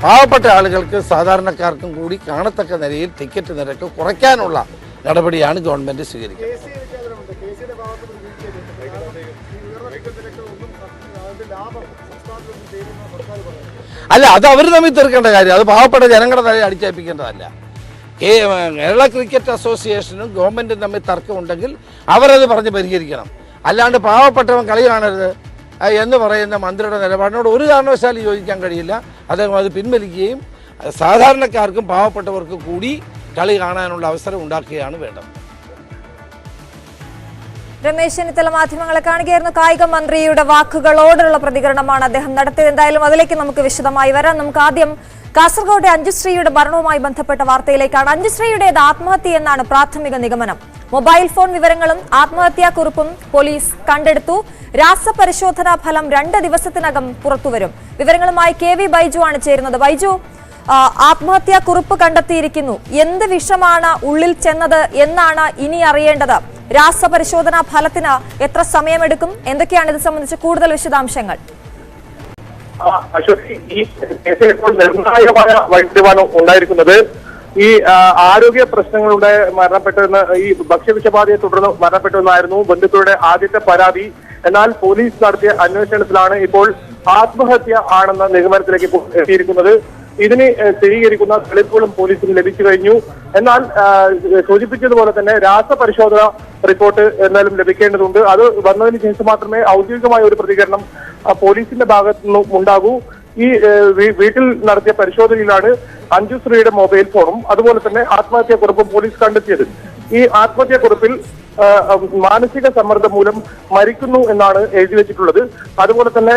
പാവപ്പെട്ട ആളുകൾക്ക് സാധാരണക്കാർക്കും കൂടി കാണത്തക്ക നിലയിൽ ടിക്കറ്റ് നിരക്ക് കുറയ്ക്കാനുള്ള നടപടിയാണ് ഗവൺമെൻറ് സ്വീകരിക്കുന്നത്. അല്ല, അത് അവർ തമ്മിൽ തീർക്കേണ്ട കാര്യം, അത് പാവപ്പെട്ട ജനങ്ങളുടെ തലയിൽ അടിച്ചേൽപ്പിക്കേണ്ടതല്ല. കേരള ക്രിക്കറ്റ് അസോസിയേഷനും ഗവൺമെൻറ്റും തമ്മിൽ തർക്കമുണ്ടെങ്കിൽ അവരത് പറഞ്ഞ് പരിഹരിക്കണം. അല്ലാണ്ട് പാവപ്പെട്ടവൻ കളി കാണരുത് എന്ന് പറയുന്ന മന്ത്രിയുടെ നിലപാടിനോട് ഒരു കാരണവശാലും യോജിക്കാൻ കഴിയില്ല. അദ്ദേഹം അത് പിൻവലിക്കുകയും സാധാരണക്കാർക്കും പാവപ്പെട്ടവർക്കും കൂടി കളി കാണാനുള്ള അവസരം ഉണ്ടാക്കുകയാണ് വേണ്ടത്. രമേശ് ചെന്നിത്തല മാധ്യമങ്ങളെ കാണുകയായിരുന്നു. കായിക മന്ത്രിയുടെ വാക്കുകളോടുള്ള പ്രതികരണമാണ് അദ്ദേഹം നടത്തിയത്. എന്തായാലും അതിലേക്ക് നമുക്ക് വിശദമായി വരാം. നമുക്ക് ആദ്യം കാസർഗോഡ് അഞ്ജുശ്രീയുടെ മരണവുമായി ബന്ധപ്പെട്ട വാർത്തയിലേക്കാണ്. അഞ്ജുശ്രീയുടേത് ആത്മഹത്യ എന്നാണ് പ്രാഥമിക നിഗമനം. മൊബൈൽ ഫോൺ വിവരങ്ങളും ആത്മഹത്യാക്കുറിപ്പും പോലീസ് കണ്ടെടുത്തു. രാസപരിശോധനാ ഫലം 2 ദിവസത്തിനകം പുറത്തുവരും. വിവരങ്ങളുമായി KV ബൈജു ആണ് ചേരുന്നത്. ബൈജു, ആത്മഹത്യാക്കുറിപ്പ് കണ്ടെത്തിയിരിക്കുന്നു. എന്ത് വിഷമാണ് ഉള്ളിൽ ചെന്നത് എന്നാണ് ഇനി അറിയേണ്ടത്? രാസപരിശോധനാ ഫലത്തിന് എത്ര സമയമെടുക്കും? എന്തൊക്കെയാണ് ഇത് സംബന്ധിച്ച് കൂടുതൽ വിശദാംശങ്ങൾ? അശ്വതി, ഈ കേസിൽ ഇപ്പോൾ നിർണായകമായ വഴിത്തിരിവാണ് ഉണ്ടായിരിക്കുന്നത്. ഈ ആരോഗ്യ പ്രശ്നങ്ങളുടെ മരണപ്പെട്ടെന്ന്, ഈ ഭക്ഷ്യവിഷബാധയെ തുടർന്ന് മരണപ്പെട്ടെന്നായിരുന്നു ബന്ധുക്കളുടെ ആദ്യത്തെ പരാതി. എന്നാൽ പോലീസ് നടത്തിയ അന്വേഷണത്തിലാണ് ഇപ്പോൾ ആത്മഹത്യ ആണെന്ന നിഗമനത്തിലേക്ക് എത്തിയിരിക്കുന്നത്. ഇതിന് സ്ഥിരീകരിക്കുന്ന തെളിവുകളും പോലീസിന് ലഭിച്ചു കഴിഞ്ഞു. എന്നാൽ സൂചിപ്പിച്ചതുപോലെ തന്നെ രാസപരിശോധന റിപ്പോർട്ട് എന്തായാലും ലഭിക്കേണ്ടതുണ്ട്. അത് വന്നതിന് ശേഷം മാത്രമേ ഔദ്യോഗികമായ ഒരു പ്രതികരണം പോലീസിന്റെ ഭാഗത്തു നിന്നും ഉണ്ടാകൂ. ഈ വീട്ടിൽ നടത്തിയ പരിശോധനയിലാണ് അഞ്ജുശ്രീയുടെ മൊബൈൽ ഫോണും അതുപോലെ തന്നെ ആത്മഹത്യാക്കുറിപ്പും പോലീസ് കണ്ടെത്തിയത്. ഈ ആത്മഹത്യാക്കുറിപ്പിൽ മാനസിക സമ്മർദ്ദം മൂലം മരിക്കുന്നു എന്നാണ് എഴുതി വെച്ചിട്ടുള്ളത്. അതുപോലെ തന്നെ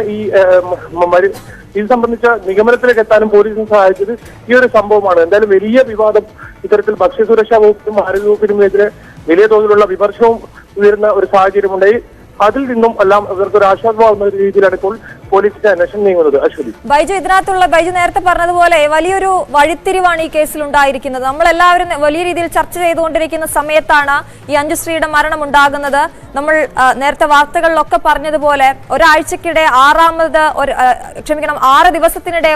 ഇത് സംബന്ധിച്ച നിഗമനത്തിലേക്ക് എത്താനും പോലീസിനെ സഹായിച്ചത് ഈ ഒരു സംഭവമാണ്. എന്തായാലും വലിയ വിവാദം ഇത്തരത്തിൽ ഭക്ഷ്യസുരക്ഷാ വകുപ്പിനും ആരോഗ്യ വകുപ്പിനുമെതിരെ വലിയ തോതിലുള്ള വിമർശനവും ഉയരുന്ന ഒരു സാഹചര്യമുണ്ടായി. അതിൽ നിന്നും എല്ലാം ഇവർക്ക് ഒരു ആശ്വാസമാകുന്ന രീതിയിലാണ് ഇപ്പോൾ പോലീസിന്റെ അന്വേഷണം നീങ്ങുന്നത്. അശ്വതി, ബൈജു നേരത്തെ പറഞ്ഞതുപോലെ വലിയൊരു വഴിത്തിരിവാണ് ഈ കേസിൽ ഉണ്ടായിരിക്കുന്നത്. നമ്മളെല്ലാവരും വലിയ രീതിയിൽ ചർച്ച ചെയ്തുകൊണ്ടിരിക്കുന്ന സമയത്താണ് ഈ അഞ്ജുശ്രീയുടെ മരണം ഉണ്ടാകുന്നത്. നമ്മൾ നേരത്തെ വാർത്തകളിലൊക്കെ പറഞ്ഞതുപോലെ ഒരാഴ്ചക്കിടെ 6 ദിവസത്തിനിടെ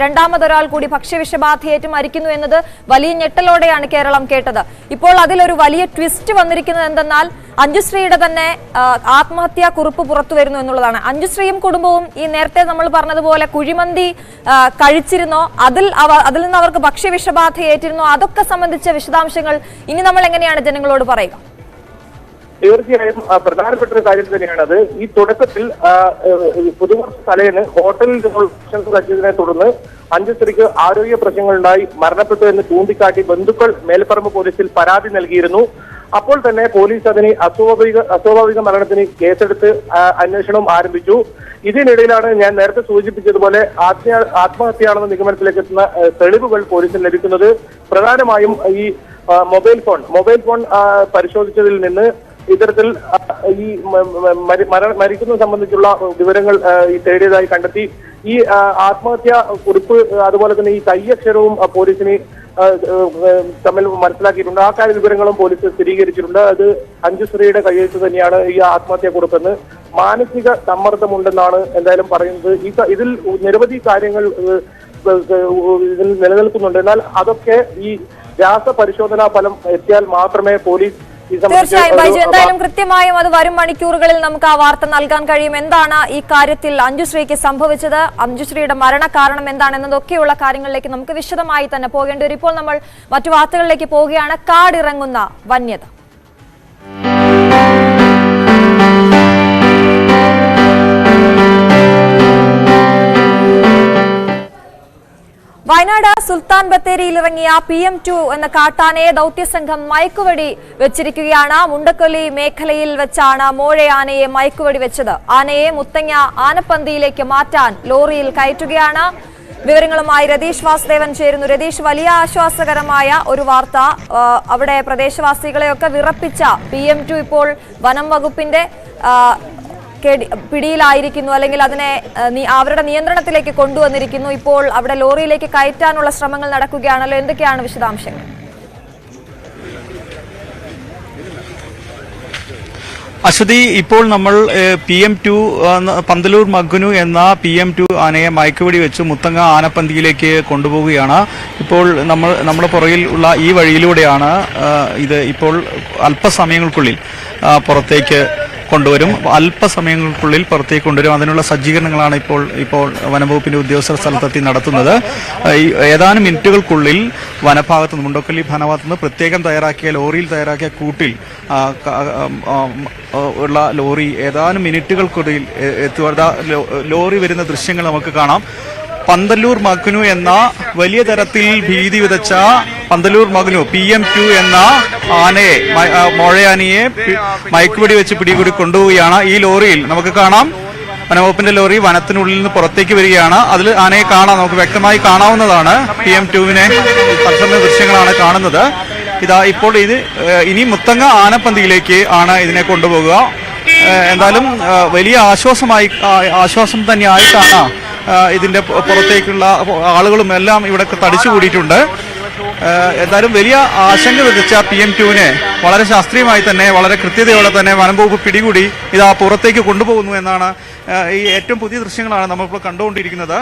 രണ്ടാമതൊരാൾ കൂടി ഭക്ഷ്യവിഷബാധയേറ്റ് മരിക്കുന്നു എന്നത് വലിയ ഞെട്ടലോടെയാണ് കേരളം കേട്ടത്. ഇപ്പോൾ അതിലൊരു വലിയ ട്വിസ്റ്റ് വന്നിരിക്കുന്നത് എന്തെന്നാൽ അഞ്ജുശ്രീയുടെ തന്നെ ആത്മഹത്യാ കുറിപ്പ് പുറത്തു വരുന്നു എന്നുള്ളതാണ്. അഞ്ജുശ്രീയും കുടുംബവും ഈ നേരത്തെ നമ്മൾ പറഞ്ഞതുപോലെ കുഴിമന്തി കഴിച്ചിരുന്നോ, അതിൽ നിന്ന് അവർക്ക് ഭക്ഷ്യവിഷബാധ ഏറ്റിരുന്നോ, അതൊക്കെ സംബന്ധിച്ച വിശദാംശങ്ങൾ ഇനി നമ്മൾ എങ്ങനെയാണ് ജനങ്ങളോട് പറയുക? തീർച്ചയായും പ്രധാനപ്പെട്ട ഒരു കാര്യം തന്നെയാണത്. ഈ തുടക്കത്തിൽ പുതുവർഷ തലേന്ന് ഹോട്ടലിൽ ഭക്ഷണം കഴിച്ചതിനെ തുടർന്ന് അഞ്ജുശ്രീക്ക് ആരോഗ്യ പ്രശ്നങ്ങളുണ്ടായി മരണപ്പെട്ടു എന്ന് ചൂണ്ടിക്കാട്ടി ബന്ധുക്കൾ മേൽപ്പറമ്പ് പോലീസിൽ പരാതി നൽകിയിരുന്നു. അപ്പോൾ തന്നെ പോലീസ് അതിന് അസ്വാഭാവിക മരണത്തിന് കേസെടുത്ത് അന്വേഷണം ആരംഭിച്ചു. ഇതിനിടയിലാണ് ഞാൻ നേരത്തെ സൂചിപ്പിച്ചതുപോലെ ആത്മഹത്യയാണെന്ന നിഗമനത്തിലേക്ക് എത്തുന്ന തെളിവുകൾ പോലീസിന് ലഭിക്കുന്നത്. പ്രധാനമായും ഈ മൊബൈൽ ഫോൺ പരിശോധിച്ചതിൽ നിന്ന് ഇത്തരത്തിൽ ഈ മരിക്കുന്നത് സംബന്ധിച്ചുള്ള വിവരങ്ങൾ തേടിയതായി കണ്ടെത്തി. ഈ ആത്മഹത്യാ കുറിപ്പ് അതുപോലെ തന്നെ ഈ കയ്യക്ഷരവും പോലീസിന് തമ്മിൽ മനസ്സിലാക്കിയിട്ടുണ്ട്. ആ കാര്യ വിവരങ്ങളും പോലീസ് സ്ഥിരീകരിച്ചിട്ടുണ്ട്. അത് അഞ്ജുശ്രീയുടെ കയ്യെഴുത്ത് തന്നെയാണ് ഈ ആത്മഹത്യാ കുറിപ്പെന്ന്. മാനസിക സമ്മർദ്ദമുണ്ടെന്നാണ് എന്തായാലും പറയുന്നത്. ഇതിൽ നിരവധി കാര്യങ്ങൾ ഇതിൽ നിലനിൽക്കുന്നുണ്ട്. എന്നാൽ അതൊക്കെ ഈ രാസപരിശോധനാ ഫലം എത്തിയാൽ മാത്രമേ പോലീസ് തീർച്ചയായും ബൈജു, എന്തായാലും കൃത്യമായും അത് വരും മണിക്കൂറുകളിൽ നമുക്ക് ആ വാർത്ത നൽകാൻ കഴിയും. എന്താണ് ഈ കാര്യത്തിൽ അഞ്ജുശ്രീക്ക് സംഭവിച്ചത്, അഞ്ജുശ്രീയുടെ മരണ കാരണം എന്താണെന്നതൊക്കെയുള്ള കാര്യങ്ങളിലേക്ക് നമുക്ക് വിശദമായി തന്നെ പോകേണ്ടി വരും. ഇപ്പോൾ നമ്മൾ മറ്റു വാർത്തകളിലേക്ക് പോവുകയാണ്. കാടിറങ്ങുന്ന വന്യത. വയനാട് സുൽത്താൻ ബത്തേരിയിൽ ഇറങ്ങിയ PM2 എന്ന കാട്ടാനയെ ദൗത്യസംഘം മയക്കുവെടി വെച്ചിരിക്കുകയാണ്. മുണ്ടക്കൊല്ലി മേഖലയിൽ വെച്ചാണ് മോഴയാനയെ മയക്കുവെടി വെച്ചത്. ആനയെ മുത്തങ്ങ ആനപ്പന്തിയിലേക്ക് മാറ്റാൻ ലോറിയിൽ കയറ്റുകയാണ്. വിവരങ്ങളുമായി രതീഷ് വാസുദേവൻ ചേരുന്നു. രതീഷ്, വലിയ ആശ്വാസകരമായ ഒരു വാർത്ത. അവിടെ പ്രദേശവാസികളെയൊക്കെ വിറപ്പിച്ച PM2 ഇപ്പോൾ വനം വകുപ്പിന്റെ പിടിയിലായിരിക്കുന്നു, അല്ലെങ്കിൽ അതിനെ അവരുടെ നിയന്ത്രണത്തിലേക്ക് കൊണ്ടുവന്നിരിക്കുന്നു. ഇപ്പോൾ അവിടെ ലോറിയിലേക്ക് കയറ്റാനുള്ള ശ്രമങ്ങൾ നടക്കുകയാണല്ലോ. എന്തൊക്കെയാണ് വിശദാംശങ്ങൾ? അശ്വതി, ഇപ്പോൾ നമ്മൾ PM2 പന്തലൂർ മഗ്നു എന്ന PM2 ആനയെ മയക്കുവെടി വെച്ച് മുത്തങ്ങ ആനപ്പന്തിയിലേക്ക് കൊണ്ടുപോവുകയാണ്. ഇപ്പോൾ നമ്മുടെ പുറകിൽ ഉള്ള ഈ വഴിയിലൂടെയാണ് ഇത് ഇപ്പോൾ അല്പസമയങ്ങൾക്കുള്ളിൽ പുറത്തേക്ക് കൊണ്ടുവരും. അല്പസമയങ്ങൾക്കുള്ളിൽ പുറത്തേക്ക് കൊണ്ടുവരും. അതിനുള്ള സജ്ജീകരണങ്ങളാണ് ഇപ്പോൾ വനംവകുപ്പിന്റെ ഉദ്യോഗസ്ഥർ സ്ഥലത്തെത്തി നടത്തുന്നത്. ഏതാനും മിനിറ്റുകൾക്കുള്ളിൽ വനഭാഗത്ത് നിന്ന് മുണ്ടക്കല്ലി വനഭാഗത്ത് നിന്ന് പ്രത്യേകം തയ്യാറാക്കിയ ലോറിയിൽ തയ്യാറാക്കിയ കൂട്ടിൽ ഉള്ള ലോറി ഏതാനും മിനിറ്റുകൾക്കുള്ളിൽ ലോറി വരുന്ന ദൃശ്യങ്ങൾ നമുക്ക് കാണാം. പന്തലൂർ മഗ്നു എന്ന വലിയ തരത്തിൽ ഭീതി വിതച്ച പന്തലൂർ മഗ്നു PM2 എന്ന ആനയെ മോഴയാനയെ മയക്കുവെടി വെച്ച് പിടികൂടി കൊണ്ടുപോവുകയാണ്. ഈ ലോറിയിൽ നമുക്ക് കാണാം വനംവകുപ്പിന്റെ ലോറി വനത്തിനുള്ളിൽ നിന്ന് പുറത്തേക്ക് വരികയാണ്. അതിൽ ആനയെ കാണാം, നമുക്ക് വ്യക്തമായി കാണാവുന്നതാണ്. PM2വിനെ തത്സമയ ദൃശ്യങ്ങളാണ് കാണുന്നത്. ഇതാ ഇപ്പോൾ ഇനി മുത്തങ്ങ ആനപ്പന്തിയിലേക്ക് ആണ് ഇതിനെ കൊണ്ടുപോകുക. എന്തായാലും വലിയ ആശ്വാസം തന്നെയായിട്ടാണ് ഇതിന്റെ പുറത്തേക്കുള്ള ആളുകളും എല്ലാം ഇവിടെ തടിച്ചുകൂടിയിട്ടുണ്ട്. എന്തായാലും വലിയ ആശങ്ക വിധിച്ച PM2വിനെ വളരെ ശാസ്ത്രീയമായി തന്നെ വളരെ കൃത്യതയോടെ തന്നെ വനംവകുപ്പ് പിടികൂടി ഇതാ പുറത്തേക്ക് കൊണ്ടുപോകുന്നു എന്നാണ് ഈ ഏറ്റവും പുതിയ ദൃശ്യങ്ങളാണ് നമ്മളിപ്പോൾ കണ്ടുകൊണ്ടിരിക്കുന്നത്.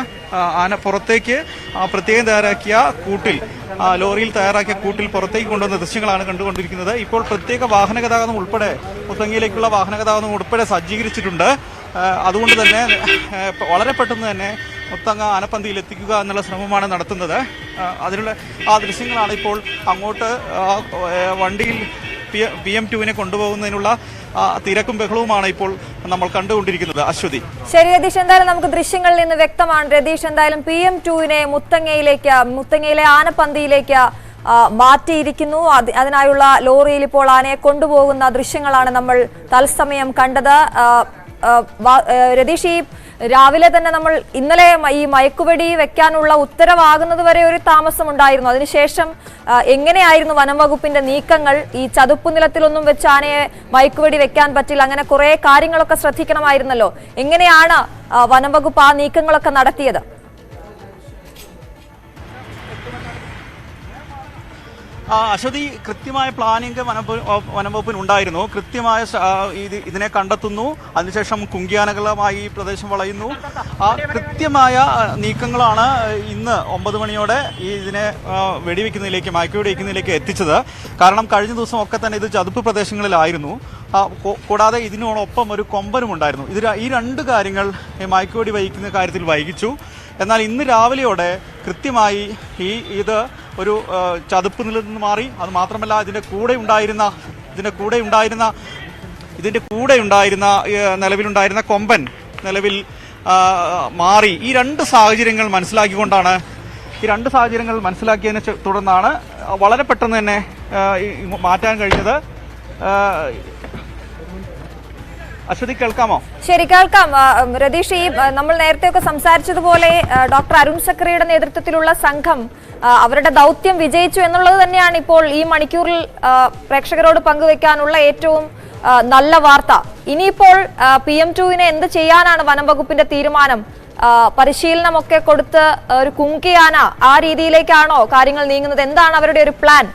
ആന പുറത്തേക്ക് പ്രത്യേകം തയ്യാറാക്കിയ കൂട്ടിൽ ലോറിയിൽ തയ്യാറാക്കിയ കൂട്ടിൽ പുറത്തേക്ക് കൊണ്ടുവന്ന ദൃശ്യങ്ങളാണ് കണ്ടുകൊണ്ടിരിക്കുന്നത്. ഇപ്പോൾ പ്രത്യേക വാഹനഗതാഗതം ഉൾപ്പെടെ മുത്തങ്ങയിലേക്കുള്ള വാഹനഗതാഗതം ഉൾപ്പെടെ സജ്ജീകരിച്ചിട്ടുണ്ട്. അതുകൊണ്ട് തന്നെ വളരെ പെട്ടെന്ന് തന്നെ മുത്തങ്ങ ആനപ്പന്തിയിൽ എത്തിക്കുക എന്നുള്ള ശ്രമമാണ് നടത്തുന്നത്. അതിനുള്ള ദൃശ്യങ്ങളാണ് ഇപ്പോൾ അങ്ങോട്ട് വണ്ടിയിൽ PM2വിനെ കൊണ്ടുപോകുന്നതിനുള്ള തിരക്കും ബഹളവുമാണ് ഇപ്പോൾ നമ്മൾ കണ്ടുകൊണ്ടിരിക്കുന്നത്. അശ്വതി, ശരി രതീഷ്, എന്തായാലും നമുക്ക് ദൃശ്യങ്ങളിൽ നിന്ന് വ്യക്തമാണ്. രതീഷ്, എന്തായാലും PM2വിനെ മുത്തങ്ങയിലെ ആനപ്പന്തിയിലേക്ക് മാറ്റിയിരിക്കുന്നു. അതിനായുള്ള ലോറിയിൽ ഇപ്പോൾ ആനയെ കൊണ്ടുപോകുന്ന ദൃശ്യങ്ങളാണ് നമ്മൾ തത്സമയം കണ്ടത്. രതീഷ്, ഈ രാവിലെ തന്നെ നമ്മൾ ഇന്നലെ ഈ മയക്കുവെടി വെക്കാനുള്ള ഉത്തരവാകുന്നത് വരെ ഒരു താമസം ഉണ്ടായിരുന്നു. അതിനുശേഷം എങ്ങനെയായിരുന്നു വനംവകുപ്പിന്റെ നീക്കങ്ങൾ? ഈ ചതുപ്പ് നിലത്തിലൊന്നും വെച്ച് ആനയെ മയക്കുവെടി വെക്കാൻ പറ്റില്ല, അങ്ങനെ കുറെ കാര്യങ്ങളൊക്കെ ശ്രദ്ധിക്കണമായിരുന്നല്ലോ. എങ്ങനെയാണ് വനംവകുപ്പ് ആ നീക്കങ്ങളൊക്കെ നടത്തിയത്? അശ്വതി, കൃത്യമായ പ്ലാനിംഗ് വനംവകുപ്പിനുണ്ടായിരുന്നു. കൃത്യമായ ഇതിനെ കണ്ടെത്തുന്നു, അതിനുശേഷം കുങ്കിയാനകളുമായി ഈ പ്രദേശം വളയുന്നു. കൃത്യമായ നീക്കങ്ങളാണ് ഇന്ന് 9 മണിയോടെ ഇതിനെ വെടിവെക്കുന്നതിലേക്ക് മയക്കുവെടി വയ്ക്കുന്നതിലേക്ക് എത്തിച്ചത്. കാരണം കഴിഞ്ഞ ദിവസം ഒക്കെ തന്നെ ഇത് ചതുപ്പ് പ്രദേശങ്ങളിലായിരുന്നു. കൂടാതെ ഇതിനോടൊപ്പം ഒരു കൊമ്പനും ഉണ്ടായിരുന്നു. ഈ രണ്ട് കാര്യങ്ങൾ മയക്കുവെടി വഹിക്കുന്ന കാര്യത്തിൽ വൈകിച്ചു. എന്നാൽ ഇന്ന് രാവിലെയോടെ കൃത്യമായി ഇത് ഒരു ചതുപ്പ് നിലയിൽ നിന്ന് മാറി. അത് മാത്രമല്ല ഇതിന്റെ കൂടെ ഉണ്ടായിരുന്ന നിലവിലുണ്ടായിരുന്ന കൊമ്പൻ നിലവിൽ മാറി. ഈ രണ്ട് സാഹചര്യങ്ങൾ മനസ്സിലാക്കിയതിനെ തുടർന്നാണ് വളരെ പെട്ടെന്ന് തന്നെ മാറ്റാൻ കഴിഞ്ഞത്. അശ്വതി, കേൾക്കാമോ? ശരി, കേൾക്കാം. രതീഷ്, ഈ നമ്മൾ നേരത്തെയൊക്കെ സംസാരിച്ചതുപോലെ ഡോക്ടർ അരുൺ സക്രിയുടെ നേതൃത്വത്തിലുള്ള സംഘം അവരുടെ ദൗത്യം വിജയിച്ചു എന്നുള്ളത് തന്നെയാണ് ഇപ്പോൾ ഈ മണിക്കൂറിൽ പ്രേക്ഷകരോട് പങ്കുവെക്കാനുള്ള ഏറ്റവും നല്ല വാർത്ത. ഇനിയിപ്പോൾ PM2വിനെ എന്ത് ചെയ്യാനാണ് വനംവകുപ്പിന്റെ തീരുമാനം? പരിശീലനമൊക്കെ കൊടുത്ത് ഒരു കുങ്കിയാന ആ രീതിയിലേക്കാണോ കാര്യങ്ങൾ നീങ്ങുന്നത്? എന്താണ് അവരുടെ ഒരു പ്ലാൻ?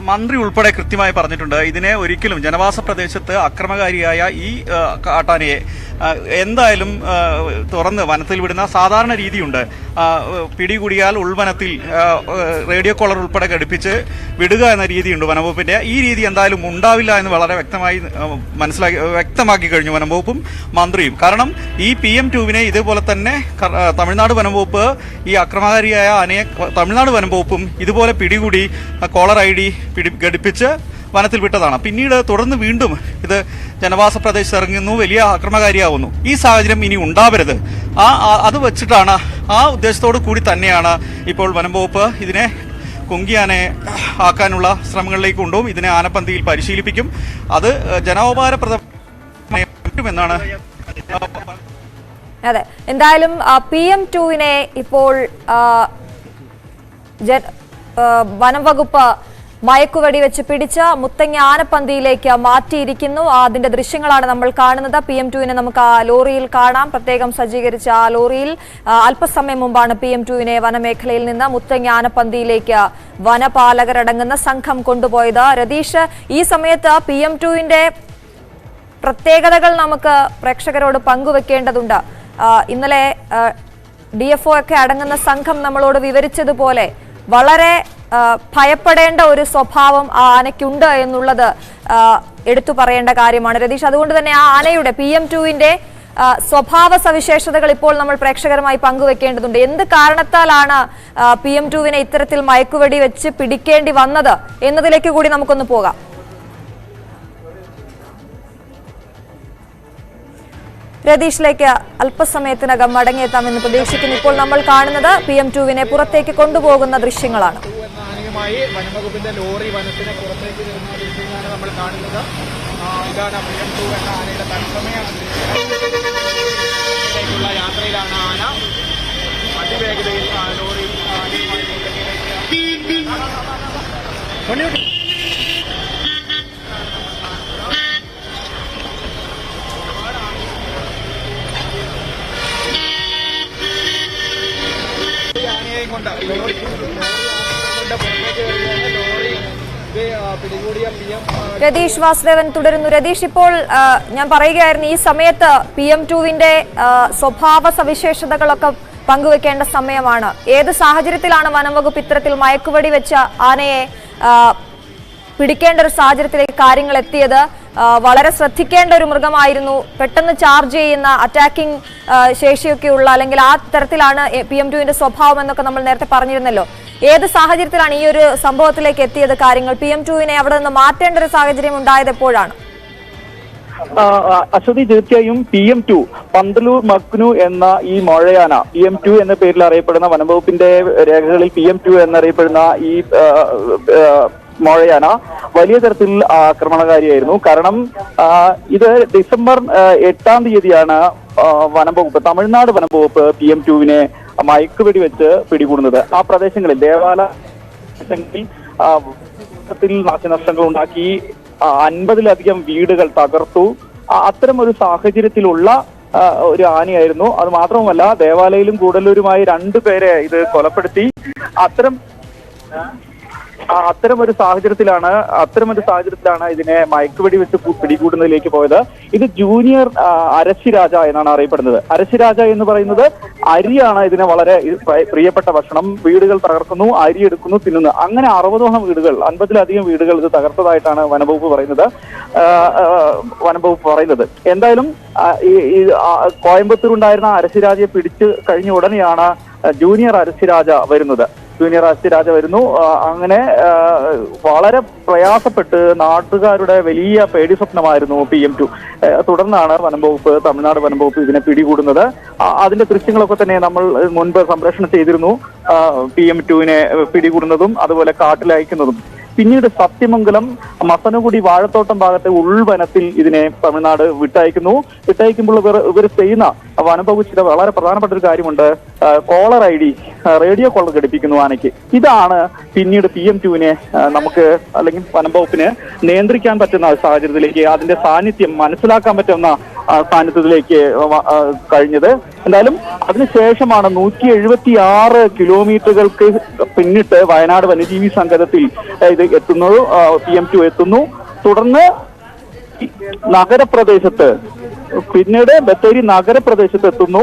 മന്ത്രി ഉൾപ്പെടെ കൃത്യമായി പറഞ്ഞിട്ടുണ്ട്, ഇതിനെ ഒരിക്കലും ജനവാസ പ്രദേശത്ത് അക്രമകാരിയായ ഈ കാട്ടാനയെ എന്തായാലും തുറന്ന് വനത്തിൽ വിടുന്ന സാധാരണ രീതിയുണ്ട്. പിടികൂടിയാൽ ഉൾവനത്തിൽ റേഡിയോ കോളർ ഉൾപ്പെടെ ഘടിപ്പിച്ച് വിടുക എന്ന രീതിയുണ്ട് വനംവകുപ്പിന്റെ. ഈ രീതി എന്തായാലും ഉണ്ടാവില്ല എന്ന് വളരെ വ്യക്തമാക്കി കഴിഞ്ഞു വനംവകുപ്പും മന്ത്രിയും. കാരണം ഈ PM2വിനെ ഇതുപോലെ തന്നെ തമിഴ്നാട് വനംവകുപ്പ് ഈ അക്രമകാരിയായ ആനയെ തമിഴ്നാട് വനംവകുപ്പും ഇതുപോലെ പിടികൂടി കോളർ ID ഘടിപ്പിച്ച് വനത്തിൽ വിട്ടതാണ്. പിന്നീട് തുടർന്ന് വീണ്ടും ഇത് ജനവാസ പ്രദേശത്ത് ഇറങ്ങുന്നു, വലിയ അക്രമകാരിയാവുന്നു. ഈ സാഹചര്യം ഇനി ഉണ്ടാവരുത്. അത് വെച്ചിട്ടാണ്, ആ ഉദ്ദേശത്തോടു കൂടി തന്നെയാണ് ഇപ്പോൾ വനംവകുപ്പ് ഇതിനെ കുങ്കിയാനെ ആക്കാനുള്ള ശ്രമങ്ങളിലേക്ക് കൊണ്ടുപോകും. ഇതിനെ ആനപ്പന്തിയിൽ പരിശീലിപ്പിക്കും. അത് ജനോപകാരപ്രദമെന്നാണ്. അതെ, എന്തായാലും PM2വിനെ ഇപ്പോൾ വനംവകുപ്പ് മയക്കുവെടി വെച്ച് പിടിച്ച് മുത്തങ്ങ ആനപ്പന്തിയിലേക്ക് മാറ്റിയിരിക്കുന്നു. അതിന്റെ ദൃശ്യങ്ങളാണ് നമ്മൾ കാണുന്നത്. PM2വിനെ നമുക്ക് ആ ലോറിയിൽ കാണാം. പ്രത്യേകം സജ്ജീകരിച്ച ആ ലോറിയിൽ അല്പസമയം മുമ്പാണ് PM2വിനെ വനമേഖലയിൽ നിന്ന് മുത്തങ്ങ ആനപ്പന്തിയിലേക്ക് വനപാലകരടങ്ങുന്ന സംഘം കൊണ്ടുപോയത്. രതീഷ്, ഈ സമയത്ത് PM2വിന്റെ പ്രത്യേകതകൾ നമുക്ക് പ്രേക്ഷകരോട് പങ്കുവെക്കേണ്ടതുണ്ട്. ഇന്നലെ DFO ഒക്കെ അടങ്ങുന്ന സംഘം നമ്മളോട് വിവരിച്ചതുപോലെ വളരെ ഭയപ്പെടേണ്ട ഒരു സ്വഭാവം ആ ആനയ്ക്കുണ്ട് എന്നുള്ളത് എടുത്തു പറയേണ്ട കാര്യമാണ് രതീഷ്. അതുകൊണ്ട് തന്നെ ആ ആനയുടെ PM2വിന്റെ സ്വഭാവ സവിശേഷതകൾ ഇപ്പോൾ നമ്മൾ പ്രേക്ഷകരുമായി പങ്കുവെക്കേണ്ടതുണ്ട്. എന്ത് കാരണത്താലാണ് PM2വിനെ ഇത്തരത്തിൽ മയക്കുവെടി വെച്ച് പിടിക്കേണ്ടി വന്നത് എന്നതിലേക്ക് കൂടി നമുക്കൊന്ന് പോകാം. രതീഷിലേക്ക് അല്പസമയത്തിനകം മടങ്ങിയെത്താമെന്ന് പ്രതീക്ഷിക്കുന്നു. ഇപ്പോൾ നമ്മൾ കാണുന്നത് PM2വിനെ പുറത്തേക്ക് കൊണ്ടുപോകുന്ന ദൃശ്യങ്ങളാണ്. വനംവകുപ്പിന്റെ ലോറി വനത്തിന് പുറത്തേക്ക് വരുന്ന ദൃശ്യങ്ങളാണ് നമ്മൾ കാണുന്നത്. ഇതാണ് PM2 എന്ന ആനയുടെ തത്സമയ യാത്രയിലാണ് ആന. അതിവേഗതയിൽ ലോറി രതീഷ് വാസുദേവൻ തുടരുന്നു. രതീഷ്, ഇപ്പോൾ ഞാൻ പറയുകയായിരുന്നു, ഈ സമയത്ത് PM2വിന്റെ സ്വഭാവ സവിശേഷതകളൊക്കെ പങ്കുവെക്കേണ്ട സമയമാണ്. ഏത് സാഹചര്യത്തിലാണ് വനംവകുപ്പ് ഇത്തരത്തിൽ മയക്കുവെടി വെച്ച ആനയെ പിടിക്കേണ്ട ഒരു സാഹചര്യത്തിലേക്ക് കാര്യങ്ങൾ എത്തിയത്? വളരെ ശ്രദ്ധിക്കേണ്ട ഒരു മൃഗമായിരുന്നു. പെട്ടെന്ന് ചാർജ് ചെയ്യുന്ന അറ്റാക്കിംഗ് ശേഷിയൊക്കെയുള്ള, അല്ലെങ്കിൽ ആ തരത്തിലാണ് PM2വിന്റെ സ്വഭാവം എന്നൊക്കെ നമ്മൾ നേരത്തെ പറഞ്ഞിരുന്നല്ലോ. ഏത് സാഹചര്യത്തിലാണ് ഈ ഒരു സംഭവത്തിലേക്ക് എത്തിയത് കാര്യങ്ങൾ? PM2വിനെ അവിടെ നിന്ന് മാറ്റേണ്ട ഒരു സാഹചര്യം ഉണ്ടായത് എപ്പോഴാണ്? അശ്വതി, തീർച്ചയായും PM2 പന്തലൂർ മക്നു എന്ന ഈ മൊഴയാന, PM2 എന്ന പേരിൽ അറിയപ്പെടുന്ന, വനംവകുപ്പിന്റെ രേഖകളിൽ PM2 എന്നറിയപ്പെടുന്ന ഈ മൊഴയാന വലിയ തരത്തിൽ ആക്രമണകാരിയായിരുന്നു. കാരണം ഇത് ഡിസംബർ 8-ാം തീയതിയാണ് വനംവകുപ്പ്, തമിഴ്നാട് വനംവകുപ്പ് PM2വിനെ മയക്കുവെടി വെച്ച് പിടികൂടുന്നത്. ആ പ്രദേശങ്ങളിൽ ദേവാലയങ്ങളിൽ നാശനഷ്ടങ്ങൾ ഉണ്ടാക്കി, 50-ലധികം വീടുകൾ തകർത്തു. അത്തരം ഒരു സാഹചര്യത്തിലുള്ള ഒരു ആനയായിരുന്നു. അത് മാത്രവുമല്ല, ദേവാലയിലും കൂടല്ലൂരുമായി 2 പേരെ ഇത് കൊലപ്പെടുത്തി. അത്തരമൊരു സാഹചര്യത്തിലാണ് ഇതിനെ മയക്കുവെടി വെച്ച് പിടികൂടുന്നതിലേക്ക് പോയത്. ഇത് ജൂനിയർ അരശിരാജ എന്നാണ് അറിയപ്പെടുന്നത്. അരശിരാജ എന്ന് പറയുന്നത് അരിയാണ് ഇതിന് വളരെ പ്രിയപ്പെട്ട ഭക്ഷണം. വീടുകൾ തകർക്കുന്നു, അരി എടുക്കുന്നു, തിന്നുന്നു. അങ്ങനെ 60ഓളം വീടുകൾ, 50-ലധികം വീടുകൾ ഇത് തകർത്തതായിട്ടാണ് വനംവകുപ്പ് പറയുന്നത്. എന്തായാലും കോയമ്പത്തൂർ ഉണ്ടായിരുന്ന അരശിരാജയെ പിടിച്ചു കഴിഞ്ഞ ഉടനെയാണ് ജൂനിയർ അരശിരാജ വരുന്നത്. അങ്ങനെ വളരെ പ്രയാസപ്പെട്ട് നാട്ടുകാരുടെ വലിയ പേടി സ്വപ്നമായിരുന്നു PM2. തുടർന്നാണ് തമിഴ്നാട് വനംവകുപ്പ് ഇതിനെ പിടികൂടുന്നത്. അതിന്റെ ദൃശ്യങ്ങളൊക്കെ തന്നെ നമ്മൾ മുൻപ് സംപ്രേഷണം ചെയ്തിരുന്നു. PM2വിനെ പിടികൂടുന്നതും അതുപോലെ കാട്ടിലയക്കുന്നതും. പിന്നീട് സത്യമംഗലം, മസനഗുഡി, വാഴത്തോട്ടം ഭാഗത്തെ ഉൾവനത്തിൽ ഇതിനെ തമിഴ്നാട് വിട്ടയക്കുമ്പോൾ ഇവർ ചെയ്യുന്ന വനംവകുപ്പ് വളരെ പ്രധാനപ്പെട്ട ഒരു കാര്യമുണ്ട്. കോളർ ID, റേഡിയോ കോളർ ഘടിപ്പിക്കുന്നു ആനയ്ക്ക്. ഇതാണ് പിന്നീട് PM2വിനെ നമുക്ക്, അല്ലെങ്കിൽ വനംവകുപ്പിന് നിയന്ത്രിക്കാൻ പറ്റുന്ന സാഹചര്യത്തിലേക്ക്, അതിന്റെ സാന്നിധ്യം മനസ്സിലാക്കാൻ പറ്റുന്ന സാന്നിധ്യത്തിലേക്ക് കഴിഞ്ഞത്. എന്തായാലും അതിനുശേഷമാണ് 176 കിലോമീറ്ററുകൾക്ക് പിന്നിട്ട് വയനാട് വന്യജീവി സങ്കേതത്തിൽ ഇത് എത്തുന്നത്. PM2 എത്തുന്നു. തുടർന്ന് നഗരപ്രദേശത്ത്, പിന്നീട് ബത്തേരി നഗരപ്രദേശത്ത് എത്തുന്നു.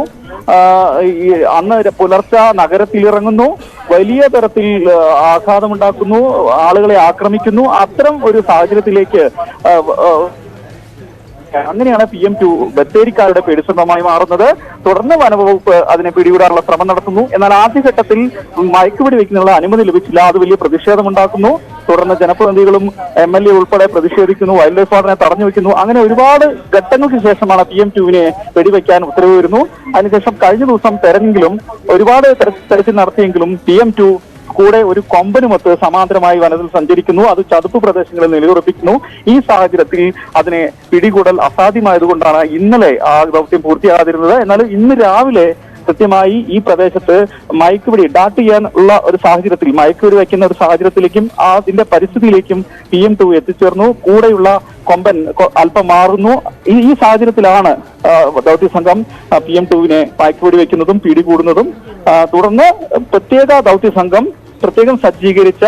അന്ന് പുലർച്ചെ നഗരത്തിലിറങ്ങുന്നു, വലിയ തരത്തിൽ ആഘാതമുണ്ടാക്കുന്നു, ആളുകളെ ആക്രമിക്കുന്നു. അത്തരം ഒരു സാഹചര്യത്തിലേക്ക് അങ്ങനെയാണ് PM2 ബത്തേരിക്കാരുടെ പേടിസ്വപ്നമായി മാറുന്നത്. തുടർന്ന് വനംവകുപ്പ് അതിനെ പിടികൂടാനുള്ള ശ്രമം നടത്തുന്നു. എന്നാൽ ആദ്യഘട്ടത്തിൽ മയക്കുവെടി വയ്ക്കുന്നതിനുള്ള അനുമതി ലഭിച്ചില്ല. അത് വലിയ പ്രതിഷേധമുണ്ടാക്കുന്നു. തുടർന്ന് ജനപ്രതിനിധികളും MLA ഉൾപ്പെടെ പ്രതിഷേധിക്കുന്നു. വൈൽഡ് ലൈഫ് വാർഡിനെ തടഞ്ഞു വെക്കുന്നു. അങ്ങനെ ഒരുപാട് ഘട്ടങ്ങൾക്ക് ശേഷമാണ് PM2വിനെ വെടിവെക്കാൻ ഉത്തരവ് വരുന്നു. അതിനുശേഷം കഴിഞ്ഞ ദിവസം തെരഞ്ഞെങ്കിലും ഒരുപാട് തെരച്ചിൽ നടത്തിയെങ്കിലും PM2 കൂടെ ഒരു കൊമ്പനുമൊത്ത് സമാന്തരമായി വനത്തിൽ സഞ്ചരിക്കുന്നു. അത് ചതുപ്പ് പ്രദേശങ്ങളിൽ നിലയുറപ്പിക്കുന്നു. ഈ സാഹചര്യത്തിൽ അതിനെ പിടികൂടൽ അസാധ്യമായതുകൊണ്ടാണ് ഇന്നലെ ആ ദൗത്യം പൂർത്തിയാകാതിരുന്നത്. എന്നാൽ ഇന്ന് രാവിലെ കൃത്യമായി ഈ പ്രദേശത്ത് മയക്കുപിടി ഡാട്ട് ചെയ്യാനുള്ള ഒരു സാഹചര്യത്തിൽ, മയക്കുപിടി വയ്ക്കുന്ന ഒരു സാഹചര്യത്തിലേക്കും അതിന്റെ പരിസ്ഥിതിയിലേക്കും PM2 എത്തിച്ചേർന്നു. കൂടെയുള്ള കൊമ്പൻ അല്പം മാറുന്നു. ഈ സാഹചര്യത്തിലാണ് ദൗത്യസംഘം PM2വിനെ മയക്കുപിടി വയ്ക്കുന്നതും പിടികൂടുന്നതും. തുടർന്ന് പ്രത്യേക ദൗത്യസംഘം പ്രത്യേകം സജ്ജീകരിച്ച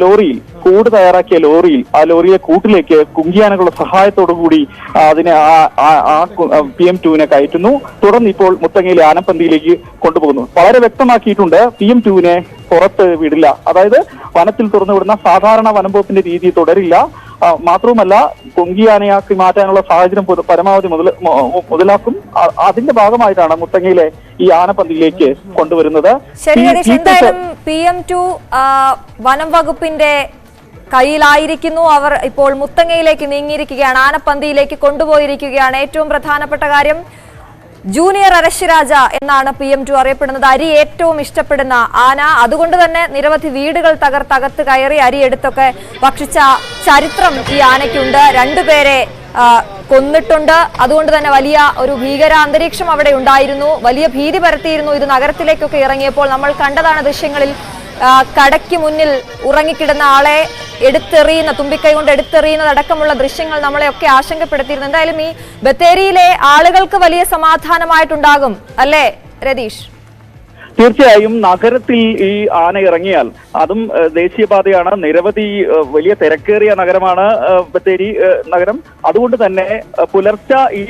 ലോറിയിൽ, കൂട് തയ്യാറാക്കിയ ലോറിയിൽ, ആ ലോറിയെ കൂട്ടിലേക്ക് കുങ്കിയാനകളുടെ സഹായത്തോടുകൂടി അതിനെ PM2വിനെ കയറ്റുന്നു. തുടർന്ന് ഇപ്പോൾ മുത്തങ്ങയിലെ ആനപ്പന്തിയിലേക്ക് കൊണ്ടുപോകുന്നു. വളരെ വ്യക്തമാക്കിയിട്ടുണ്ട്, PM2വിനെ പുറത്ത് വിടില്ല. അതായത് വനത്തിൽ തുറന്നുവിടുന്ന സാധാരണ വനംവകുപ്പിന്റെ രീതി തുടരില്ല. മാത്രവുമല്ല, കുങ്കിയാനയാക്കി മാറ്റാനുള്ള സാഹചര്യം പരമാവധി മുതലാക്കും. അതിന്റെ ഭാഗമായിട്ടാണ് മുത്തങ്ങയിലെ ഈ ആനപ്പന്തിയിലേക്ക് കൊണ്ടുവരുന്നത്. എന്തായാലും PM2 വനം വകുപ്പിന്റെ കയ്യിലായിരിക്കുന്നു. അവർ ഇപ്പോൾ മുത്തങ്ങയിലേക്ക് നീങ്ങിയിരിക്കുകയാണ്, ആനപ്പന്തിയിലേക്ക് കൊണ്ടുപോയിരിക്കുകയാണ്. ഏറ്റവും പ്രധാനപ്പെട്ട കാര്യം, ജൂനിയർ അരശിരാജ എന്നാണ് PM2 അറിയപ്പെടുന്നത്. അരി ഏറ്റവും ഇഷ്ടപ്പെടുന്ന ആന. അതുകൊണ്ട് തന്നെ നിരവധി വീടുകൾ തകർത്തകത്ത് കയറി അരി എടുത്തൊക്കെ ഭക്ഷിച്ച ചരിത്രം ഈ ആനയ്ക്കുണ്ട്. രണ്ടുപേരെ കൊന്നിട്ടുണ്ട്. അതുകൊണ്ട് തന്നെ വലിയ ഒരു ഭീകര അന്തരീക്ഷം അവിടെ ഉണ്ടായിരുന്നു. വലിയ ഭീതി പരത്തിയിരുന്നു. ഇത് നഗരത്തിലേക്കൊക്കെ ഇറങ്ങിയപ്പോൾ നമ്മൾ കണ്ടതാണ് ദൃശ്യങ്ങളിൽ. കടയ്ക്ക് മുന്നിൽ ഉറങ്ങിക്കിടുന്ന ആളെ എടുത്തെറിയുന്ന, തുമ്പിക്കൈ കൊണ്ട് എടുത്തെറിയുന്നതടക്കമുള്ള ദൃശ്യങ്ങൾ നമ്മളെയൊക്കെ ആശങ്കപ്പെടുത്തിയിരുന്നു. എന്തായാലും ഈ ബത്തേരിയിലെ ആളുകൾക്ക് വലിയ സമാധാനമായിട്ടുണ്ടാകും അല്ലേ രതീഷ്? തീർച്ചയായും നഗരത്തിൽ ഈ ആന ഇറങ്ങിയാൽ, അതും ദേശീയപാതയാണ്, നിരവധി വലിയ തിരക്കേറിയ നഗരമാണ് ബത്തേരി നഗരം. അതുകൊണ്ട് തന്നെ പുലർച്ചെ ഈ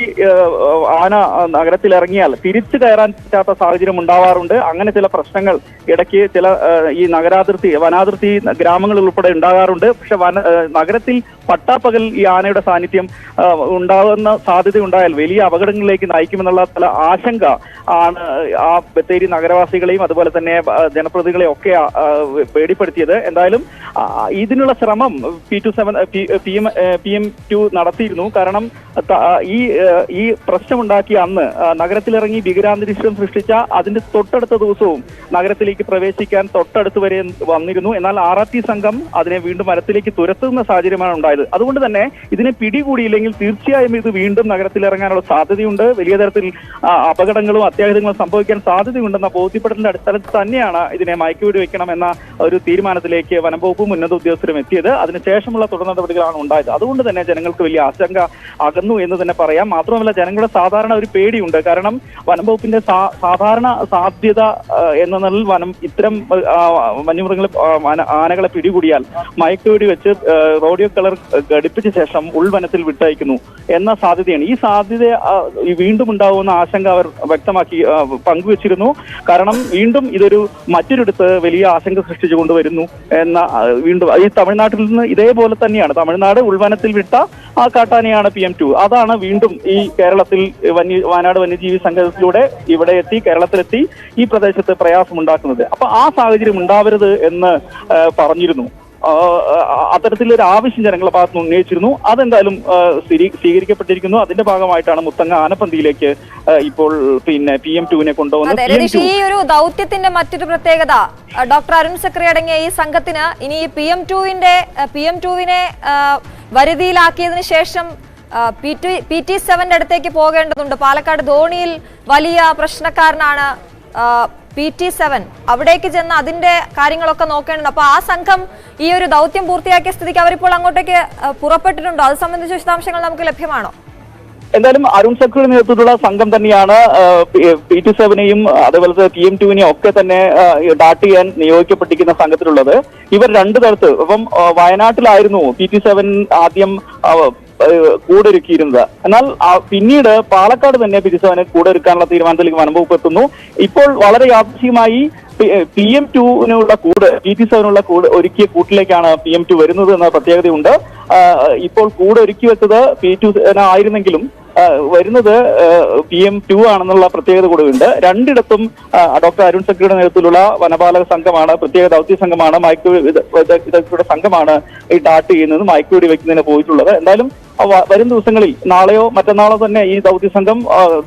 ആന നഗരത്തിൽ ഇറങ്ങിയാൽ തിരിച്ചു കയറാൻ പറ്റാത്ത സാഹചര്യം ഉണ്ടാവാറുണ്ട്. അങ്ങനെ ചില പ്രശ്നങ്ങൾ ഇടയ്ക്ക് ചില ഈ വനാതിർത്തി ഗ്രാമങ്ങളിൽ ഉൾപ്പെടെ ഉണ്ടാകാറുണ്ട്. പക്ഷെ നഗരത്തിൽ പട്ടാപ്പകൽ ഈ ആനയുടെ സാന്നിധ്യം ഉണ്ടാകുന്ന സാധ്യതയുണ്ടായാൽ വലിയ അപകടങ്ങളിലേക്ക് നയിക്കുമെന്നുള്ള ചില ആശങ്ക ആണ് ആ ബത്തേരി നഗരവാസികളെയും അതുപോലെ തന്നെ ജനപ്രതിനിധികളെയും ഒക്കെ പേടിപ്പെടുത്തിയത്. എന്തായാലും ഇതിനുള്ള ശ്രമം PM2 നടത്തിയിരുന്നു. കാരണം ഈ പ്രശ്നമുണ്ടാക്കിയ അന്ന് നഗരത്തിലിറങ്ങി ഭീകരാന്തരീക്ഷം സൃഷ്ടിച്ച അതിന്റെ തൊട്ടടുത്ത ദിവസവും നഗരത്തിലേക്ക് പ്രവേശിക്കാൻ തൊട്ടടുത്ത് വരെ വന്നിരുന്നു. എന്നാൽ RRT സംഘം അതിനെ വീണ്ടും വനത്തിലേക്ക് തുരത്തുന്ന സാഹചര്യമാണ് ഉണ്ടായത്. അതുകൊണ്ട് തന്നെ ഇതിനെ പിടികൂടിയില്ലെങ്കിൽ തീർച്ചയായും ഇത് വീണ്ടും നഗരത്തിലിറങ്ങാനുള്ള സാധ്യതയുണ്ട്. വലിയ തരത്തിൽ അപകടങ്ങളും അത്യാഹിതങ്ങളും സംഭവിക്കാൻ സാധ്യതയുണ്ടെന്ന ബോധ്യപ്പെടലിന്റെ അടിസ്ഥാനത്തിൽ തന്നെയാണ് ഇതിനെ മയക്കുവെടി വെക്കണം എന്ന ഒരു തീരുമാനത്തിലേക്ക് വനംവകുപ്പും ഉന്നത ഉദ്യോഗസ്ഥരും എത്തിയത്. അതിനുശേഷമുള്ള തുടർ നടപടികളാണ് ഉണ്ടായത്. അതുകൊണ്ട് തന്നെ ജനങ്ങൾക്ക് വലിയ ആശങ്ക അകന്നു എന്ന് തന്നെ പറയാം. മാത്രമല്ല, ജനങ്ങളുടെ സാധാരണ ഒരു പേടിയുണ്ട്. കാരണം വനംവകുപ്പിന്റെ സാധാരണ സാധ്യത എന്ന നിലയിൽ ഇത്തരം വന്യമൃഗങ്ങളെ, ആനകളെ പിടികൂടിയാൽ മയക്കുവെടി വെച്ച് റോഡിയോ കളർ ഘടിപ്പിച്ച ശേഷം ഉൾവനത്തിൽ വിട്ടയക്കുന്നു എന്ന സാധ്യതയാണ്. ഈ സാധ്യത വീണ്ടും ഉണ്ടാവുന്ന ആശങ്ക അവർ വ്യക്തമാക്കി പങ്കുവച്ചിരുന്നു. കാരണം വീണ്ടും ഇതൊരു മറ്റൊരിടത്ത് വലിയ ആശങ്ക സൃഷ്ടിച്ചു കൊണ്ടുവരുന്നു എന്ന, വീണ്ടും ഈ തമിഴ്നാട്ടിൽ നിന്ന് ഇതേപോലെ തന്നെയാണ്. തമിഴ്നാട് ഉൾവനത്തിൽ വിട്ട ആ കാട്ടാനയാണ് PM2. അതാണ് വീണ്ടും ഈ കേരളത്തിൽ വയനാട് വന്യജീവി സംഘത്തിലൂടെ ഇവിടെ എത്തി, കേരളത്തിലെത്തി ഈ പ്രദേശത്ത് പ്രയാസമുണ്ടാക്കുന്നത്. അപ്പൊ ആ സാഹചര്യം ഉണ്ടാവരുത് എന്ന് പറഞ്ഞിരുന്നു. അത്തരത്തിലൊരു ആവശ്യം ജനങ്ങളുടെ ഭാഗത്ത് നിന്ന് ഉന്നയിച്ചിരുന്നു. അതെന്തായാലും സ്വീകരിക്കപ്പെട്ടിരിക്കുന്നു. അതിന്റെ ഭാഗമായിട്ടാണ് മുത്തങ്ങ ആനപ്പന്തിയിലേക്ക് ഇപ്പോൾ PM2വിനെ കൊണ്ടുവന്നത്. ഈ ഒരു ദൗത്യത്തിന്റെ മറ്റൊരു പ്രത്യേകത, ഡോക്ടർ അരുൺ സക്രി അടങ്ങിയ ഈ സംഘത്തിന് ഇനി PM2വിനെ വരുതിയിലാക്കിയതിനു ശേഷം PT7 അടുത്തേക്ക് പോകേണ്ടതുണ്ട്. പാലക്കാട് ധോണിയിൽ വലിയ പ്രശ്നക്കാരനാണ് PT7. അവിടേക്ക് ചെന്ന് അതിന്റെ കാര്യങ്ങളൊക്കെ നോക്കേണ്ടത്. അപ്പൊ ആ സംഘം ഈ ഒരു ദൗത്യം പൂർത്തിയാക്കിയ സ്ഥിതിക്ക് അവരിപ്പോൾ അങ്ങോട്ടേക്ക് പുറപ്പെട്ടിട്ടുണ്ടോ? അത് സംബന്ധിച്ച വിശദാംശങ്ങൾ നമുക്ക് ലഭ്യമാണോ? എന്തായാലും അരുൺ സക്രിയുടെ നേതൃത്വത്തിലുള്ള സംഘം തന്നെയാണ് PT7നെയും അതേപോലെ PM2വിനെയും ഒക്കെ തന്നെ ഡാട്ട് ചെയ്യാൻ നിയോഗിക്കപ്പെട്ടിരിക്കുന്ന സംഘത്തിലുള്ളത്. ഇവർ രണ്ടു തരത്ത്, അപ്പം വയനാട്ടിലായിരുന്നു PT7 ആദ്യം കൂടൊരുക്കിയിരുന്നത്. എന്നാൽ പിന്നീട് പാലക്കാട് തന്നെ PT7നെ കൂടൊരുക്കാനുള്ള തീരുമാനത്തിലേക്ക് വനംവകുപ്പ് എത്തുന്നു. ഇപ്പോൾ വളരെ യാദൃശ്ചികമായി PM2നുള്ള PT7നുള്ള കൂട് ഒരുക്കിയ കൂട്ടിലേക്കാണ് PM2 വരുന്നത് എന്ന പ്രത്യേകതയുണ്ട്. ഇപ്പോൾ കൂട് ഒരുക്കി വെച്ചത് PT7 ആയിരുന്നെങ്കിലും വരുന്നത് PM2 ആണെന്നുള്ള പ്രത്യേകത കൂടെയുണ്ട്. രണ്ടിടത്തും ഡോക്ടർ അരുൺ സക്രിയുടെ നേതൃത്വത്തിലുള്ള വനപാലക സംഘമാണ്, പ്രത്യേക ദൗത്യ സംഘമാണ്, മയക്കുവെടി സംഘമാണ് ഈ ഡാട്ട് ചെയ്യുന്നത്, മയക്കുവെടി വെക്കുന്നതിന് പോയിട്ടുള്ളത്. എന്തായാലും വരും ദിവസങ്ങളിൽ നാളെയോ മറ്റന്നാളോ തന്നെ ഈ ദൗത്യ സംഘം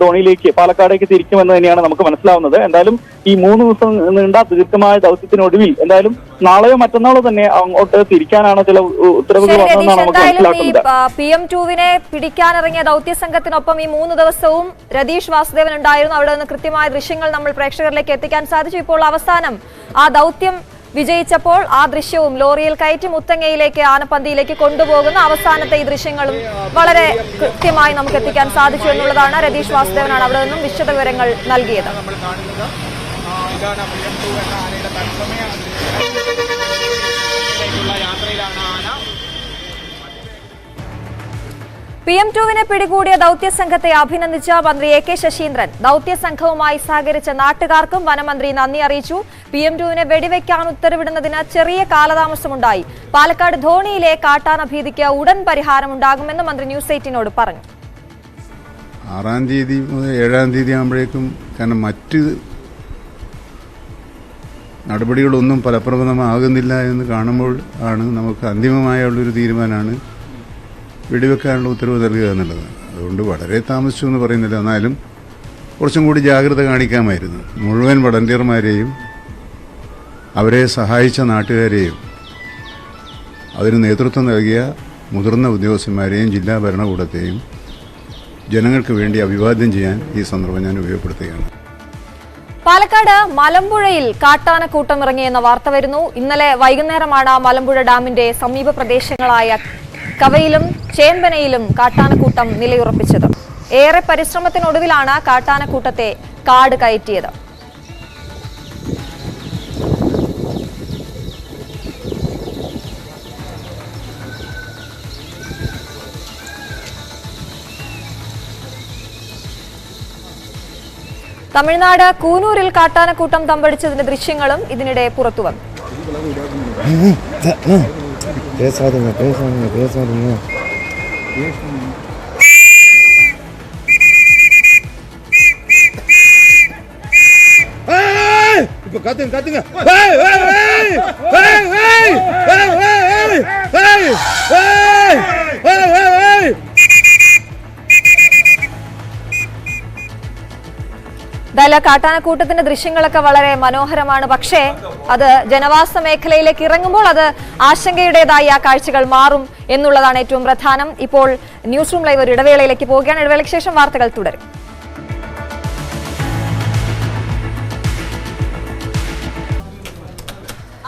ധോണിയിലേക്ക്, പാലക്കാടേക്ക് തിരിക്കുമെന്ന് തന്നെയാണ് നമുക്ക് മനസ്സിലാവുന്നത്. എന്തായാലും ഈ 3 ദിവസം നീണ്ട ദീർഘമായ ദൗത്യത്തിനൊടുവിൽ എന്തായാലും നാളെയോ മറ്റന്നാളോ തന്നെ അങ്ങോട്ട് തിരിക്കാനാണ് ചില ഉത്തരവുകൾ വന്നതെന്നാണ് നമുക്ക് മനസ്സിലാക്കുന്നത്. PM2വിനെ പിടിക്കാനിറങ്ങിയ ദൗത്യ സംഘം സംഘത്തിനൊപ്പം ഈ 3 ദിവസവും രതീഷ് വാസുദേവൻ ഉണ്ടായിരുന്നു. അവിടെ നിന്ന് കൃത്യമായ ദൃശ്യങ്ങൾ നമ്മൾ പ്രേക്ഷകരിലേക്ക് എത്തിക്കാൻ സാധിച്ചു. ഇപ്പോൾ അവസാനം ആ ദൗത്യം വിജയിച്ചപ്പോൾ ആ ദൃശ്യവും ലോറിയിൽ കയറ്റി മുത്തങ്ങയിലേക്ക് ആനപ്പന്തിയിലേക്ക് കൊണ്ടുപോകുന്ന അവസാനത്തെ ഈ ദൃശ്യങ്ങളും വളരെ കൃത്യമായി നമുക്ക് എത്തിക്കാൻ സാധിച്ചു എന്നുള്ളതാണ്. രതീഷ് വാസുദേവനാണ് അവിടെ നിന്നും വിശദ വിവരങ്ങൾ നൽകിയത്. നമ്മൾ കാണുന്നത് ഇതാണ് PM2 എന്ന ആനയുടെ തത്സമയ യാത്രയിലാണ് ആന. PM2വിനെ പിടികൂടിയ ദൌത്യസംഘത്തെ അഭിനന്ദിച്ച മന്ത്രി AK ശശീന്ദ്രൻ ദൌത്യസംഘവുമായി സഹകരിച്ച നാട്ടുകാർക്കും വനമന്ത്രി നന്ദി അറിയിച്ചു. PM2വിനെ വെടിവെക്കാൻ ഉത്തരവിടുന്നതിന് ചെറിയ കാലതാമസമുണ്ടായി. പാലക്കാട് ധോണിയിലെ കാട്ടാന ഭീതിക്ക് ഉടൻ പരിഹാരമുണ്ടാകുമെന്ന് മന്ത്രി ന്യൂസ് 18നോട് പറഞ്ഞു. 6-ാം തീയതി മുതൽ 7-ാം തീയതി ആകുമ്പോഴേക്കും കാരണം മറ്റ് നടപടികളൊന്നും ഫലപ്രദമാകുന്നില്ല എന്ന് കാണുമ്പോൾ ആണ് നമുക്ക് അന്തിമമായുള്ളൊരു തീരുമാനമാണ് വെടിവെക്കാനുള്ള ഉത്തരവ് നൽകുക എന്നുള്ളത്. അതുകൊണ്ട് വളരെ താമസിച്ചു എന്ന് പറയുന്നില്ല, എന്നാലും കുറച്ചും കൂടി ജാഗ്രത കാണിക്കാമായിരുന്നു. മുഴുവൻ വളണ്ടിയർമാരെയും അവരെ സഹായിച്ച നാട്ടുകാരെയും അതിന് നേതൃത്വം നൽകിയ മുതിർന്ന ഉദ്യോഗസ്ഥന്മാരെയും ജില്ലാ ഭരണകൂടത്തെയും ജനങ്ങൾക്ക് വേണ്ടി അഭിവാദ്യം ചെയ്യാൻ ഈ സന്ദർഭം ഞാൻ ഉപയോഗപ്പെടുത്തുകയാണ്. പാലക്കാട് മലമ്പുഴയിൽ കാട്ടാനക്കൂട്ടം ഇറങ്ങിയെന്ന വാർത്ത വരുന്നു. ഇന്നലെ വൈകുന്നേരമാണ് മലമ്പുഴ ഡാമിന്റെ സമീപ പ്രദേശങ്ങളായ കവയിലും ചേമ്പനയിലും കാട്ടാനക്കൂട്ടം നിലയുറപ്പിച്ചത്. ഏറെ പരിശ്രമത്തിനൊടുവിലാണ് കാട്ടാനക്കൂട്ടത്തെ കാട് കയറ്റിയത്. തമിഴ്നാട് കൂനൂരിൽ കാട്ടാനക്കൂട്ടം തമ്പടിച്ചതിന്റെ ദൃശ്യങ്ങളും ഇതിനിടെ പുറത്തുവന്നു. എന്തായാലും കാട്ടാനക്കൂട്ടത്തിന്റെ ദൃശ്യങ്ങളൊക്കെ വളരെ മനോഹരമാണ്. പക്ഷേ അത് ജനവാസ മേഖലയിലേക്ക് ഇറങ്ങുമ്പോൾ അത് ആശങ്കയുടേതായി ആ കാഴ്ചകൾ മാറും എന്നുള്ളതാണ് ഏറ്റവും പ്രധാനം. ഇപ്പോൾ ന്യൂസ് റൂം ലൈവ് ഒരു ഇടവേളയിലേക്ക് പോവുകയാണ്. ഇടവേളയ്ക്ക് ശേഷം വാർത്തകൾ തുടരും.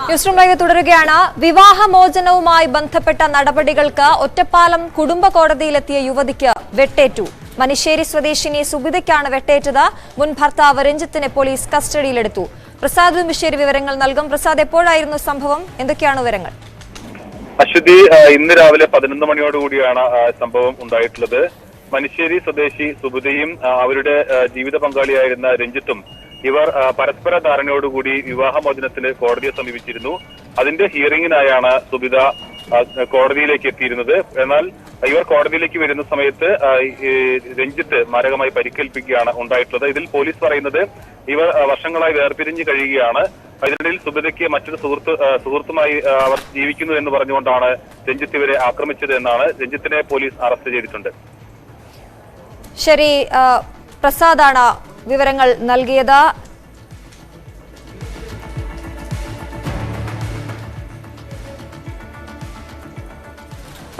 ന്യൂസ് റൂം ലൈവ് തുടരുകയാണ്. വിവാഹമോചനവുമായി ബന്ധപ്പെട്ട നടപടികൾക്ക് ഒറ്റപ്പാലം കുടുംബ കോടതിയിലെത്തിയ യുവതിക്ക് വെട്ടേറ്റു. മനിശ്ശേരി സ്വദേശിനി സുബിതയ്ക്കാണ് വെട്ടേറ്റത്. മുൻ ഭർത്താവ് രഞ്ജിത്തിനെ പോലീസ് കസ്റ്റഡിയിലെടുത്തു. പ്രസാദ് മിശ്ശേരി വിവരങ്ങൾ നൽകും. പ്രസാദ്, എപ്പോഴായിരുന്നു സംഭവം? എന്തൊക്കെയാണ് വിവരങ്ങൾ? അശ്വതി, ഇന്ന് രാവിലെ 11 മണിയോടുകൂടിയാണ് സംഭവം ഉണ്ടായിട്ടുള്ളത്. മനിശ്ശേരി സ്വദേശി സുബിതയും അവരുടെ ജീവിത പങ്കാളിയായിരുന്ന രഞ്ജിത്തും ഇവർ പരസ്പര ധാരണയോടുകൂടി വിവാഹമോചനത്തിന് കോടതിയെ സമീപിച്ചിരുന്നു. അതിന്റെ ഹിയറിംഗിനായാണ് സുബിത കോടതിയിലേക്ക് എത്തിയിരുന്നത്. എന്നാൽ ഇവർ കോടതിയിലേക്ക് വരുന്ന സമയത്ത് രഞ്ജിത്ത് മാരകമായി പരിക്കേൽപ്പിക്കുകയാണ് ഉണ്ടായിട്ടുള്ളത്. ഇതിൽ പോലീസ് പറയുന്നത് ഇവർ വർഷങ്ങളായി വേർപിരിഞ്ഞ് കഴിയുകയാണ്. അതിനിടയിൽ സുബിതയ്ക്ക് മറ്റൊരു സുഹൃത്തുമായി അവർ ജീവിക്കുന്നു എന്ന് പറഞ്ഞുകൊണ്ടാണ് രഞ്ജിത്ത് ഇവരെ ആക്രമിച്ചത് എന്നാണ്. രഞ്ജിത്തിനെ പോലീസ് അറസ്റ്റ് ചെയ്തിട്ടുണ്ട്. ശരി, പ്രസാദാണ് വിവരങ്ങൾ നൽകിയത്.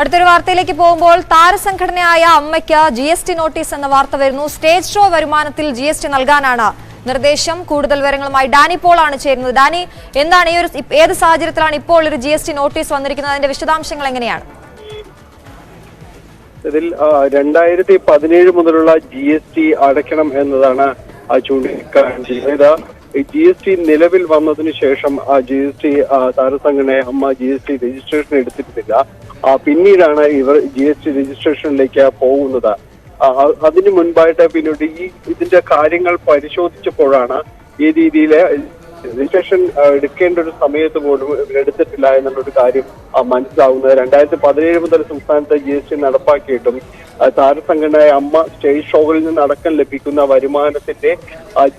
അടുത്തൊരു വാർത്തയിലേക്ക് പോകുമ്പോൾ താരസംഘടനയായ അമ്മയ്ക്ക് GST നോട്ടീസ് എന്ന വാർത്ത വരുന്നു. സ്റ്റേജ് ഷോ വരുമാനത്തിൽ GST നൽകാനാണ് നിർദ്ദേശം. കൂടുതൽ വിവരങ്ങളുമായി ഡാനി പോൾ ആണ് ചേരുന്നത്. ഡാനി, എന്താണ് ഏത് സാഹചര്യത്തിലാണ് ഇപ്പോൾ ഒരു GST നോട്ടീസ് വന്നിരിക്കുന്നത്? അതിന്റെ വിശദാംശങ്ങൾ എങ്ങനെയാണ്? ഇതിൽ 2017 മുതലുള്ള GST അടയ്ക്കണം എന്നതാണ് ചൂണ്ടിക്കാണിച്ചിരിക്കുന്നത്. GST നിലവിൽ വന്നതിന് ശേഷം GST താരസംഘടനയെ അമ്മ GST രജിസ്ട്രേഷൻ എടുത്തിരുന്നില്ല. പിന്നീടാണ് ഇവർ GST രജിസ്ട്രേഷനിലേക്ക് പോകുന്നത്. അതിനു മുൻപായിട്ട് പിന്നീട് ഇതിന്റെ കാര്യങ്ങൾ പരിശോധിച്ചപ്പോഴാണ് ഈ രീതിയിലെ രജിസ്ട്രേഷൻ എടുക്കേണ്ട ഒരു സമയത്ത് പോലും ഇവരെടുത്തിട്ടില്ല എന്നുള്ളൊരു കാര്യം മനസ്സിലാവുന്നത്. 2017 മുതൽ സംസ്ഥാനത്ത് GST നടപ്പാക്കിയിട്ടും താരസംഘടനയായ അമ്മ സ്റ്റേജ് ഷോകളിൽ നിന്ന് അടക്കം ലഭിക്കുന്ന വരുമാനത്തിന്റെ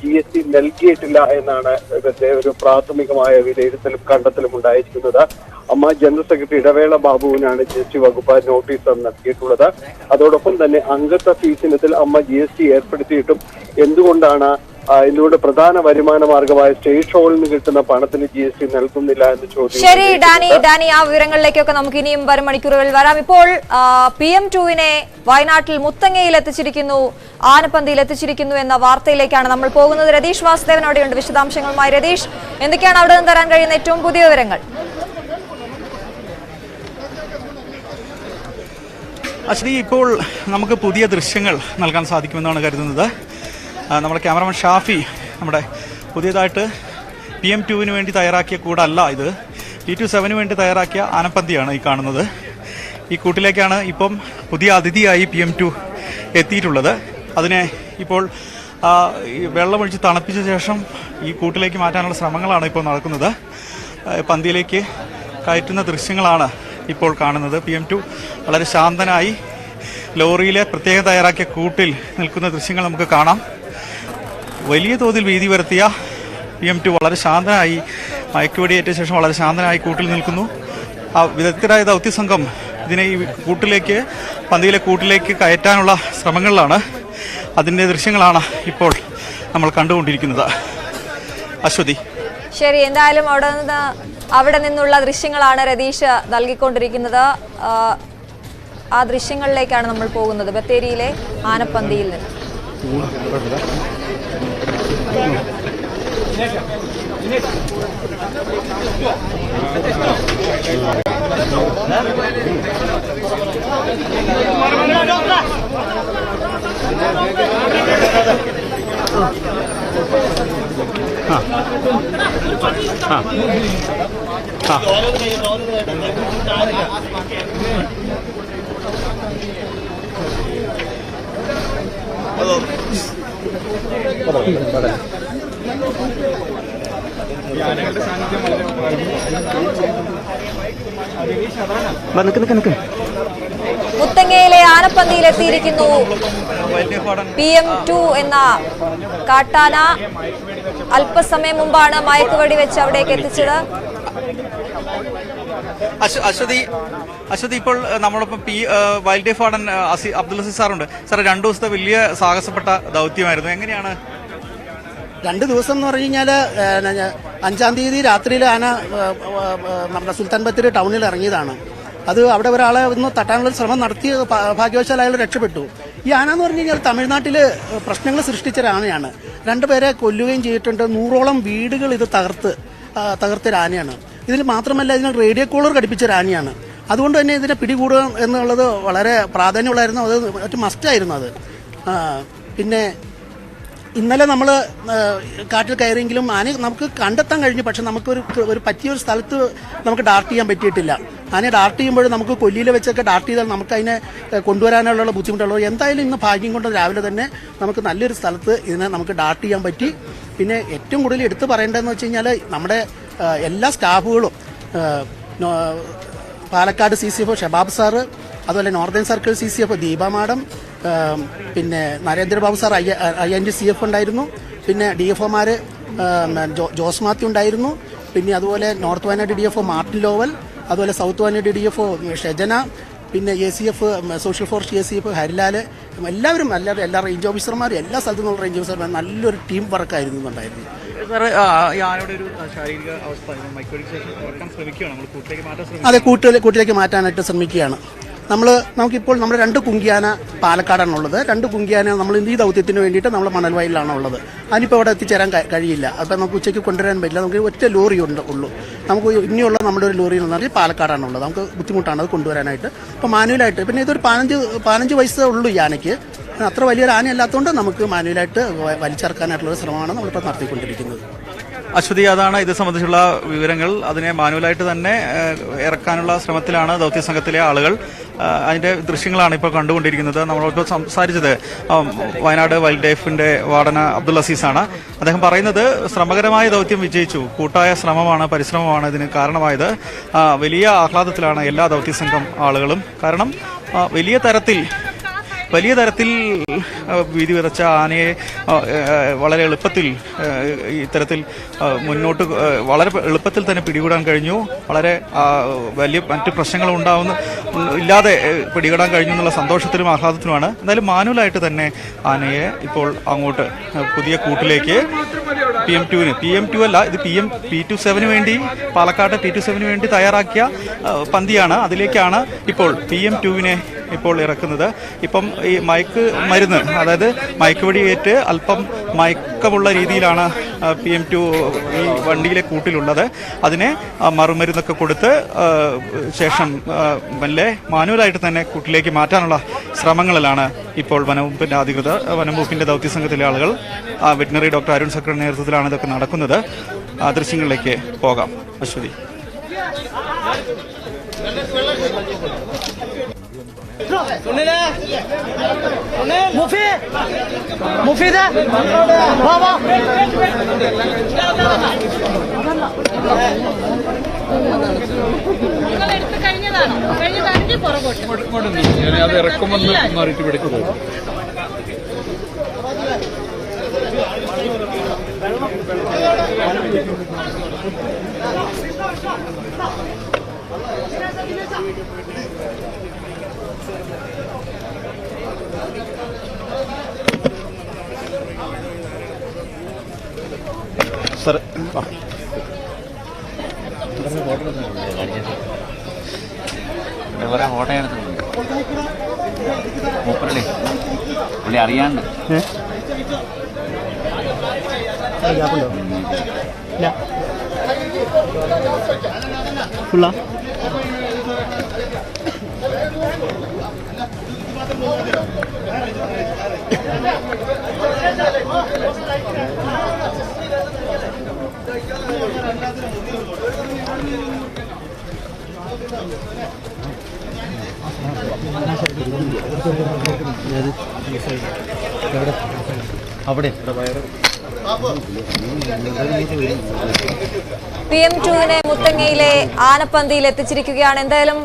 GST നൽകിയിട്ടില്ല എന്നാണ് ഇവരുടെ ഒരു പ്രാഥമികമായ വിലയിരുത്തലും കണ്ടെത്തലും ഉണ്ടായിരിക്കുന്നത്. അമ്മ ജനറൽ സെക്രട്ടറി ഇടവേള ബാബുവിനാണ് GST വകുപ്പ് നോട്ടീസ് നൽകിയിട്ടുള്ളത്. അതോടൊപ്പം തന്നെ അംഗത്വ ഫീസിനത്തിൽ അമ്മ GST ഏർപ്പെടുത്തിയിട്ടും എന്തുകൊണ്ടാണ് ഇതിലൂടെ പ്രധാന വരുമാന മാർഗമായ സ്റ്റേജ് ഷോയിൽ നിന്ന് കിട്ടുന്ന പണത്തിന് GST നൽകുന്നില്ല എന്ന് ചോദിച്ചു. ശരി ഡാനി, ആ വിവരങ്ങളിലേക്കൊക്കെ നമുക്ക് ഇനിയും വരും മണിക്കൂറുകളിൽ വരാം. ഇപ്പോൾ PM2വിനെ വയനാട്ടിൽ മുത്തങ്ങയിൽ എത്തിച്ചിരിക്കുന്നു, ആനപ്പന്തിയിൽ എത്തിച്ചിരിക്കുന്നു എന്ന വാർത്തയിലേക്കാണ് നമ്മൾ പോകുന്നത്. രതീഷ് വാസുദേവൻ അവിടെയുണ്ട് വിശദാംശങ്ങളുമായി. രതീഷ്, എന്തൊക്കെയാണ് അവിടെ നിന്ന് തരാൻ കഴിയുന്ന ഏറ്റവും പുതിയ വിവരങ്ങൾ? അശ്വതി, ഇപ്പോൾ നമുക്ക് പുതിയ ദൃശ്യങ്ങൾ നൽകാൻ സാധിക്കുമെന്നാണ് കരുതുന്നത്. നമ്മുടെ ക്യാമറമാൻ ഷാഫി നമ്മുടെ പുതിയതായിട്ട് PM2വിന് വേണ്ടി തയ്യാറാക്കിയ കൂടല്ല ഇത്, P27 വേണ്ടി തയ്യാറാക്കിയ ആനപ്പന്തിയാണ് ഈ കാണുന്നത്. ഈ കൂട്ടിലേക്കാണ് ഇപ്പം പുതിയ അതിഥിയായി PM2 എത്തിയിട്ടുള്ളത്. അതിനെ ഇപ്പോൾ വെള്ളമൊഴിച്ച് തണുപ്പിച്ച ശേഷം ഈ കൂട്ടിലേക്ക് മാറ്റാനുള്ള ശ്രമങ്ങളാണ് ഇപ്പോൾ നടക്കുന്നത്. പന്തിയിലേക്ക് കയറ്റുന്ന ദൃശ്യങ്ങളാണ് ഇപ്പോൾ കാണുന്നത്. PM2 വളരെ ശാന്തനായി ലോറിയിലെ പ്രത്യേകം തയ്യാറാക്കിയ കൂട്ടിൽ നിൽക്കുന്ന ദൃശ്യങ്ങൾ നമുക്ക് കാണാം. വലിയ തോതിൽ ഭീതി വരുത്തിയ PM2 വളരെ ശാന്തനായി മയക്കുവെടിയേറ്റ ശേഷം വളരെ ശാന്തനായി കൂട്ടിൽ നിൽക്കുന്നു. ആ വിദഗ്ധരായ ദൗത്യസംഘം ഇതിനെ ഈ കൂട്ടിലേക്ക്, പന്തിയിലെ കൂട്ടിലേക്ക് കയറ്റാനുള്ള ശ്രമങ്ങളിലാണ്. അതിൻ്റെ ദൃശ്യങ്ങളാണ് ഇപ്പോൾ നമ്മൾ കണ്ടുകൊണ്ടിരിക്കുന്നത്. അശ്വതി, ശരി, എന്തായാലും അവിടെ നിന്നുള്ള ദൃശ്യങ്ങളാണ് രതീഷ് നൽകിക്കൊണ്ടിരിക്കുന്നത്. ആ ദൃശ്യങ്ങളിലേക്കാണ് നമ്മൾ പോകുന്നത്, ബത്തേരിയിലെ ആനപ്പന്തിയിൽ നിന്ന്. മുത്തങ്ങയിലെ ആനപ്പന്തിയിൽ എത്തിയിരിക്കുന്നു PM2 എന്ന കാട്ടാന. അല്പസമയം മുമ്പാണ് മയക്കുവെടി വെച്ച് അവിടേക്ക് എത്തിച്ചത്. അശ്വതി, ഇപ്പോൾ നമ്മളൊപ്പം wild life warden Abdul Azeez സാറുണ്ട്. സാർ, 2 ദിവസത്തെ വലിയ സാഹസപ്പെട്ട ദൗത്യമായിരുന്നു. എങ്ങനെയാണ് 2 ദിവസം എന്ന് പറഞ്ഞു കഴിഞ്ഞാൽ 5-ാം തീയതി രാത്രിയിൽ ആന നമ്മുടെ സുൽത്താൻ ബത്തേരി ടൗണിൽ ഇറങ്ങിയതാണ്. അത് അവിടെ ഒരാളെ ഒന്ന് തട്ടാനുള്ള ശ്രമം നടത്തി ഭാഗ്യവശാൽ അയാൾ രക്ഷപ്പെട്ടു. ഈ ആന എന്ന് പറഞ്ഞു കഴിഞ്ഞാൽ തമിഴ്നാട്ടിൽ പ്രശ്നങ്ങൾ സൃഷ്ടിച്ച ഒരു ആനയാണ്. 2 പേരെ കൊല്ലുകയും ചെയ്തിട്ടുണ്ട്. 100ഓളം വീടുകൾ ഇത് തകർത്തൊരു ആനയാണ്. ഇതിൽ മാത്രമല്ല ഇതിന് റേഡിയോ കോളർ ഘടിപ്പിച്ച ഒരു ആനയാണ്. അതുകൊണ്ട് തന്നെ ഇതിനെ പിടികൂടുക എന്നുള്ളത് വളരെ പ്രാധാന്യമുള്ളായിരുന്നു. അത് മറ്റു മസ്റ്റായിരുന്നു അത്. പിന്നെ ഇന്നലെ നമ്മൾ കാട്ടിൽ കയറിയെങ്കിലും ആനയെ നമുക്ക് കണ്ടെത്താൻ കഴിഞ്ഞു. പക്ഷെ നമുക്കൊരു പറ്റിയൊരു സ്ഥലത്ത് നമുക്ക് ഡാർട്ട് ചെയ്യാൻ പറ്റിയിട്ടില്ല. ആനയെ ഡാർട്ട് ചെയ്യുമ്പോൾ നമുക്ക് കൊല്ലിയിൽ വെച്ചൊക്കെ ഡാർട്ട് ചെയ്താൽ നമുക്ക് അതിനെ കൊണ്ടുവരാനുള്ള ബുദ്ധിമുട്ടുള്ളൂ. എന്തായാലും ഇന്ന് ഭാഗ്യം കൊണ്ട് രാവിലെ തന്നെ നമുക്ക് നല്ലൊരു സ്ഥലത്ത് ഇതിനെ നമുക്ക് ഡാർട്ട് ചെയ്യാൻ പറ്റി. പിന്നെ ഏറ്റവും കൂടുതൽ എടുത്തു പറയേണ്ടതെന്ന് വെച്ച് കഴിഞ്ഞാൽ നമ്മുടെ എല്ലാ സ്റ്റാഫുകളും, പാലക്കാട് CCF ഷബാബ് സാറ്, അതുപോലെ northern circle CCF Deepa madam, പിന്നെ നരേന്ദ്രബാബു സാർ IND-CF ഉണ്ടായിരുന്നു. പിന്നെ DFOമാർ ജോസ് മാത്യു ഉണ്ടായിരുന്നു. പിന്നെ അതുപോലെ north Wayanad DFO Martin Lowell, അതുപോലെ സൗത്ത് വയനാട് DFO ഷെജന, പിന്നെ ACF social forest ACF Harilal, എല്ലാവരും എല്ലാ റേഞ്ച് ഓഫീസർമാരും എല്ലാ സ്ഥലത്തു നിന്നുള്ള റേഞ്ച് ഓഫീസർമാരും നല്ലൊരു ടീം വർക്കായിരുന്നു ഉണ്ടായിരുന്നു. അതെ, കൂട്ടിലേക്ക് മാറ്റാനായിട്ട് ശ്രമിക്കുകയാണ്. നമുക്കിപ്പോൾ നമ്മുടെ 2 കുങ്കിയാന പാലക്കാടാണുള്ളത്. 2 കുങ്കിയാന നമ്മൾ ഈ ദൗത്യത്തിന് വേണ്ടിയിട്ട് നമ്മൾ മണൽവയലിലാണ് ഉള്ളത്. അതിനിപ്പോൾ അവിടെ എത്തിച്ചേരാൻ കഴിയില്ല. അപ്പം നമുക്ക് ഉച്ചയ്ക്ക് കൊണ്ടുവരാൻ പറ്റില്ല. നമുക്ക് ഒറ്റ ലോറി ഉള്ളൂ. നമുക്ക് ഇനിയുള്ള നമ്മുടെ ഒരു ലോറി എന്ന് പറഞ്ഞാൽ പാലക്കാടാണുള്ളത്. നമുക്ക് ബുദ്ധിമുട്ടാണ് അത് കൊണ്ടുവരാനായിട്ട്. അപ്പോൾ മാനുവലായിട്ട്, പിന്നെ ഇതൊരു 15 വയസ്സേ ഉള്ളൂ ഈ ആനയ്ക്ക്. അത്ര വലിയൊരു ആനയല്ലാത്തതുകൊണ്ട് നമുക്ക് മാനുവലായിട്ട് വലിച്ചെറുക്കാനായിട്ടുള്ള ശ്രമമാണ് നമ്മളിപ്പോൾ നടത്തിക്കൊണ്ടിരിക്കുന്നത്. അശ്വതി, അതാണ് ഇത് സംബന്ധിച്ചുള്ള വിവരങ്ങൾ. അതിനെ മാനുവലായിട്ട് തന്നെ ഇറക്കാനുള്ള ശ്രമത്തിലാണ് ദൗത്യസംഘത്തിലെ ആളുകൾ. അതിന്റെ ദൃശ്യങ്ങളാണ് ഇപ്പോൾ കണ്ടുകൊണ്ടിരിക്കുന്നത്. നമ്മളിപ്പോൾ സംസാരിച്ചത് വയനാട് വൈൽഡ് ലൈഫിന്റെ വാർഡൻ അബ്ദുൽ അസീസാണ്. അദ്ദേഹം പറയുന്നത് ശ്രമകരമായ ദൗത്യം വിജയിച്ചു, കൂട്ടായ ശ്രമമാണ്, പരിശ്രമമാണ് ഇതിന് കാരണമായത്. വലിയ ആഹ്ലാദത്തിലാണ് എല്ലാ ദൗത്യസംഘം ആളുകളും. കാരണം വലിയ തരത്തിൽ ഭീതി വിതച്ച ആനയെ വളരെ എളുപ്പത്തിൽ ഇത്തരത്തിൽ മുന്നോട്ട് വളരെ എളുപ്പത്തിൽ തന്നെ പിടികൂടാൻ കഴിഞ്ഞു. വളരെ വലിയ മറ്റ് പ്രശ്നങ്ങൾ ഇല്ലാതെ പിടികൂടാൻ കഴിഞ്ഞു എന്നുള്ള സന്തോഷത്തിലും ആഹ്ലാദത്തിലുമാണ്. എന്തായാലും മാനുവലായിട്ട് തന്നെ ആനയെ ഇപ്പോൾ അങ്ങോട്ട് പുതിയ കൂട്ടിലേക്ക് PM2 അല്ല, ഇത് P27 വേണ്ടി പാലക്കാട് P27 വേണ്ടി തയ്യാറാക്കിയ പന്തിയാണ്. അതിലേക്കാണ് ഇപ്പോൾ PM2 ഇപ്പോൾ ഇറക്കുന്നത്. ഇപ്പം ഈ മരുന്ന്, അതായത് മയക്കുവെടിയേറ്റ് അല്പം മയക്കമുള്ള രീതിയിലാണ് PM2 ഈ വണ്ടിയിലെ കൂട്ടിലുള്ളത്. അതിനെ മറുമരുന്നൊക്കെ കൊടുത്ത് ശേഷം മെല്ലെ മാനുവലായിട്ട് തന്നെ കൂട്ടിലേക്ക് മാറ്റാനുള്ള ശ്രമങ്ങളിലാണ് ഇപ്പോൾ വനംവകുപ്പിന്റെ അധികൃതർ, വനംവകുപ്പിന്റെ ദൗത്യസംഘത്തിലെ ആളുകൾ, വെറ്റിനറി ഡോക്ടർ അരുൺ സക്രയുടെ നേതൃത്വത്തിലാണ് ഇതൊക്കെ നടക്കുന്നത്. ദൃശ്യങ്ങളിലേക്ക് പോകാം. അശ്വതി. അത് ഇറക്കുമെന്ന് മാറിയിട്ട് പിടിക്കുന്നത്. സർ വേറെ ഫോട്ടോ എടുത്തിട്ടുണ്ട് മൂപ്പരുടെ പുള്ളി അറിയാണ്ട് അവിടെ PM2 മുത്തങ്ങയിലെ ആനപ്പന്തിയിൽ എത്തിച്ചിരിക്കുകയാണ്. എന്തായാലും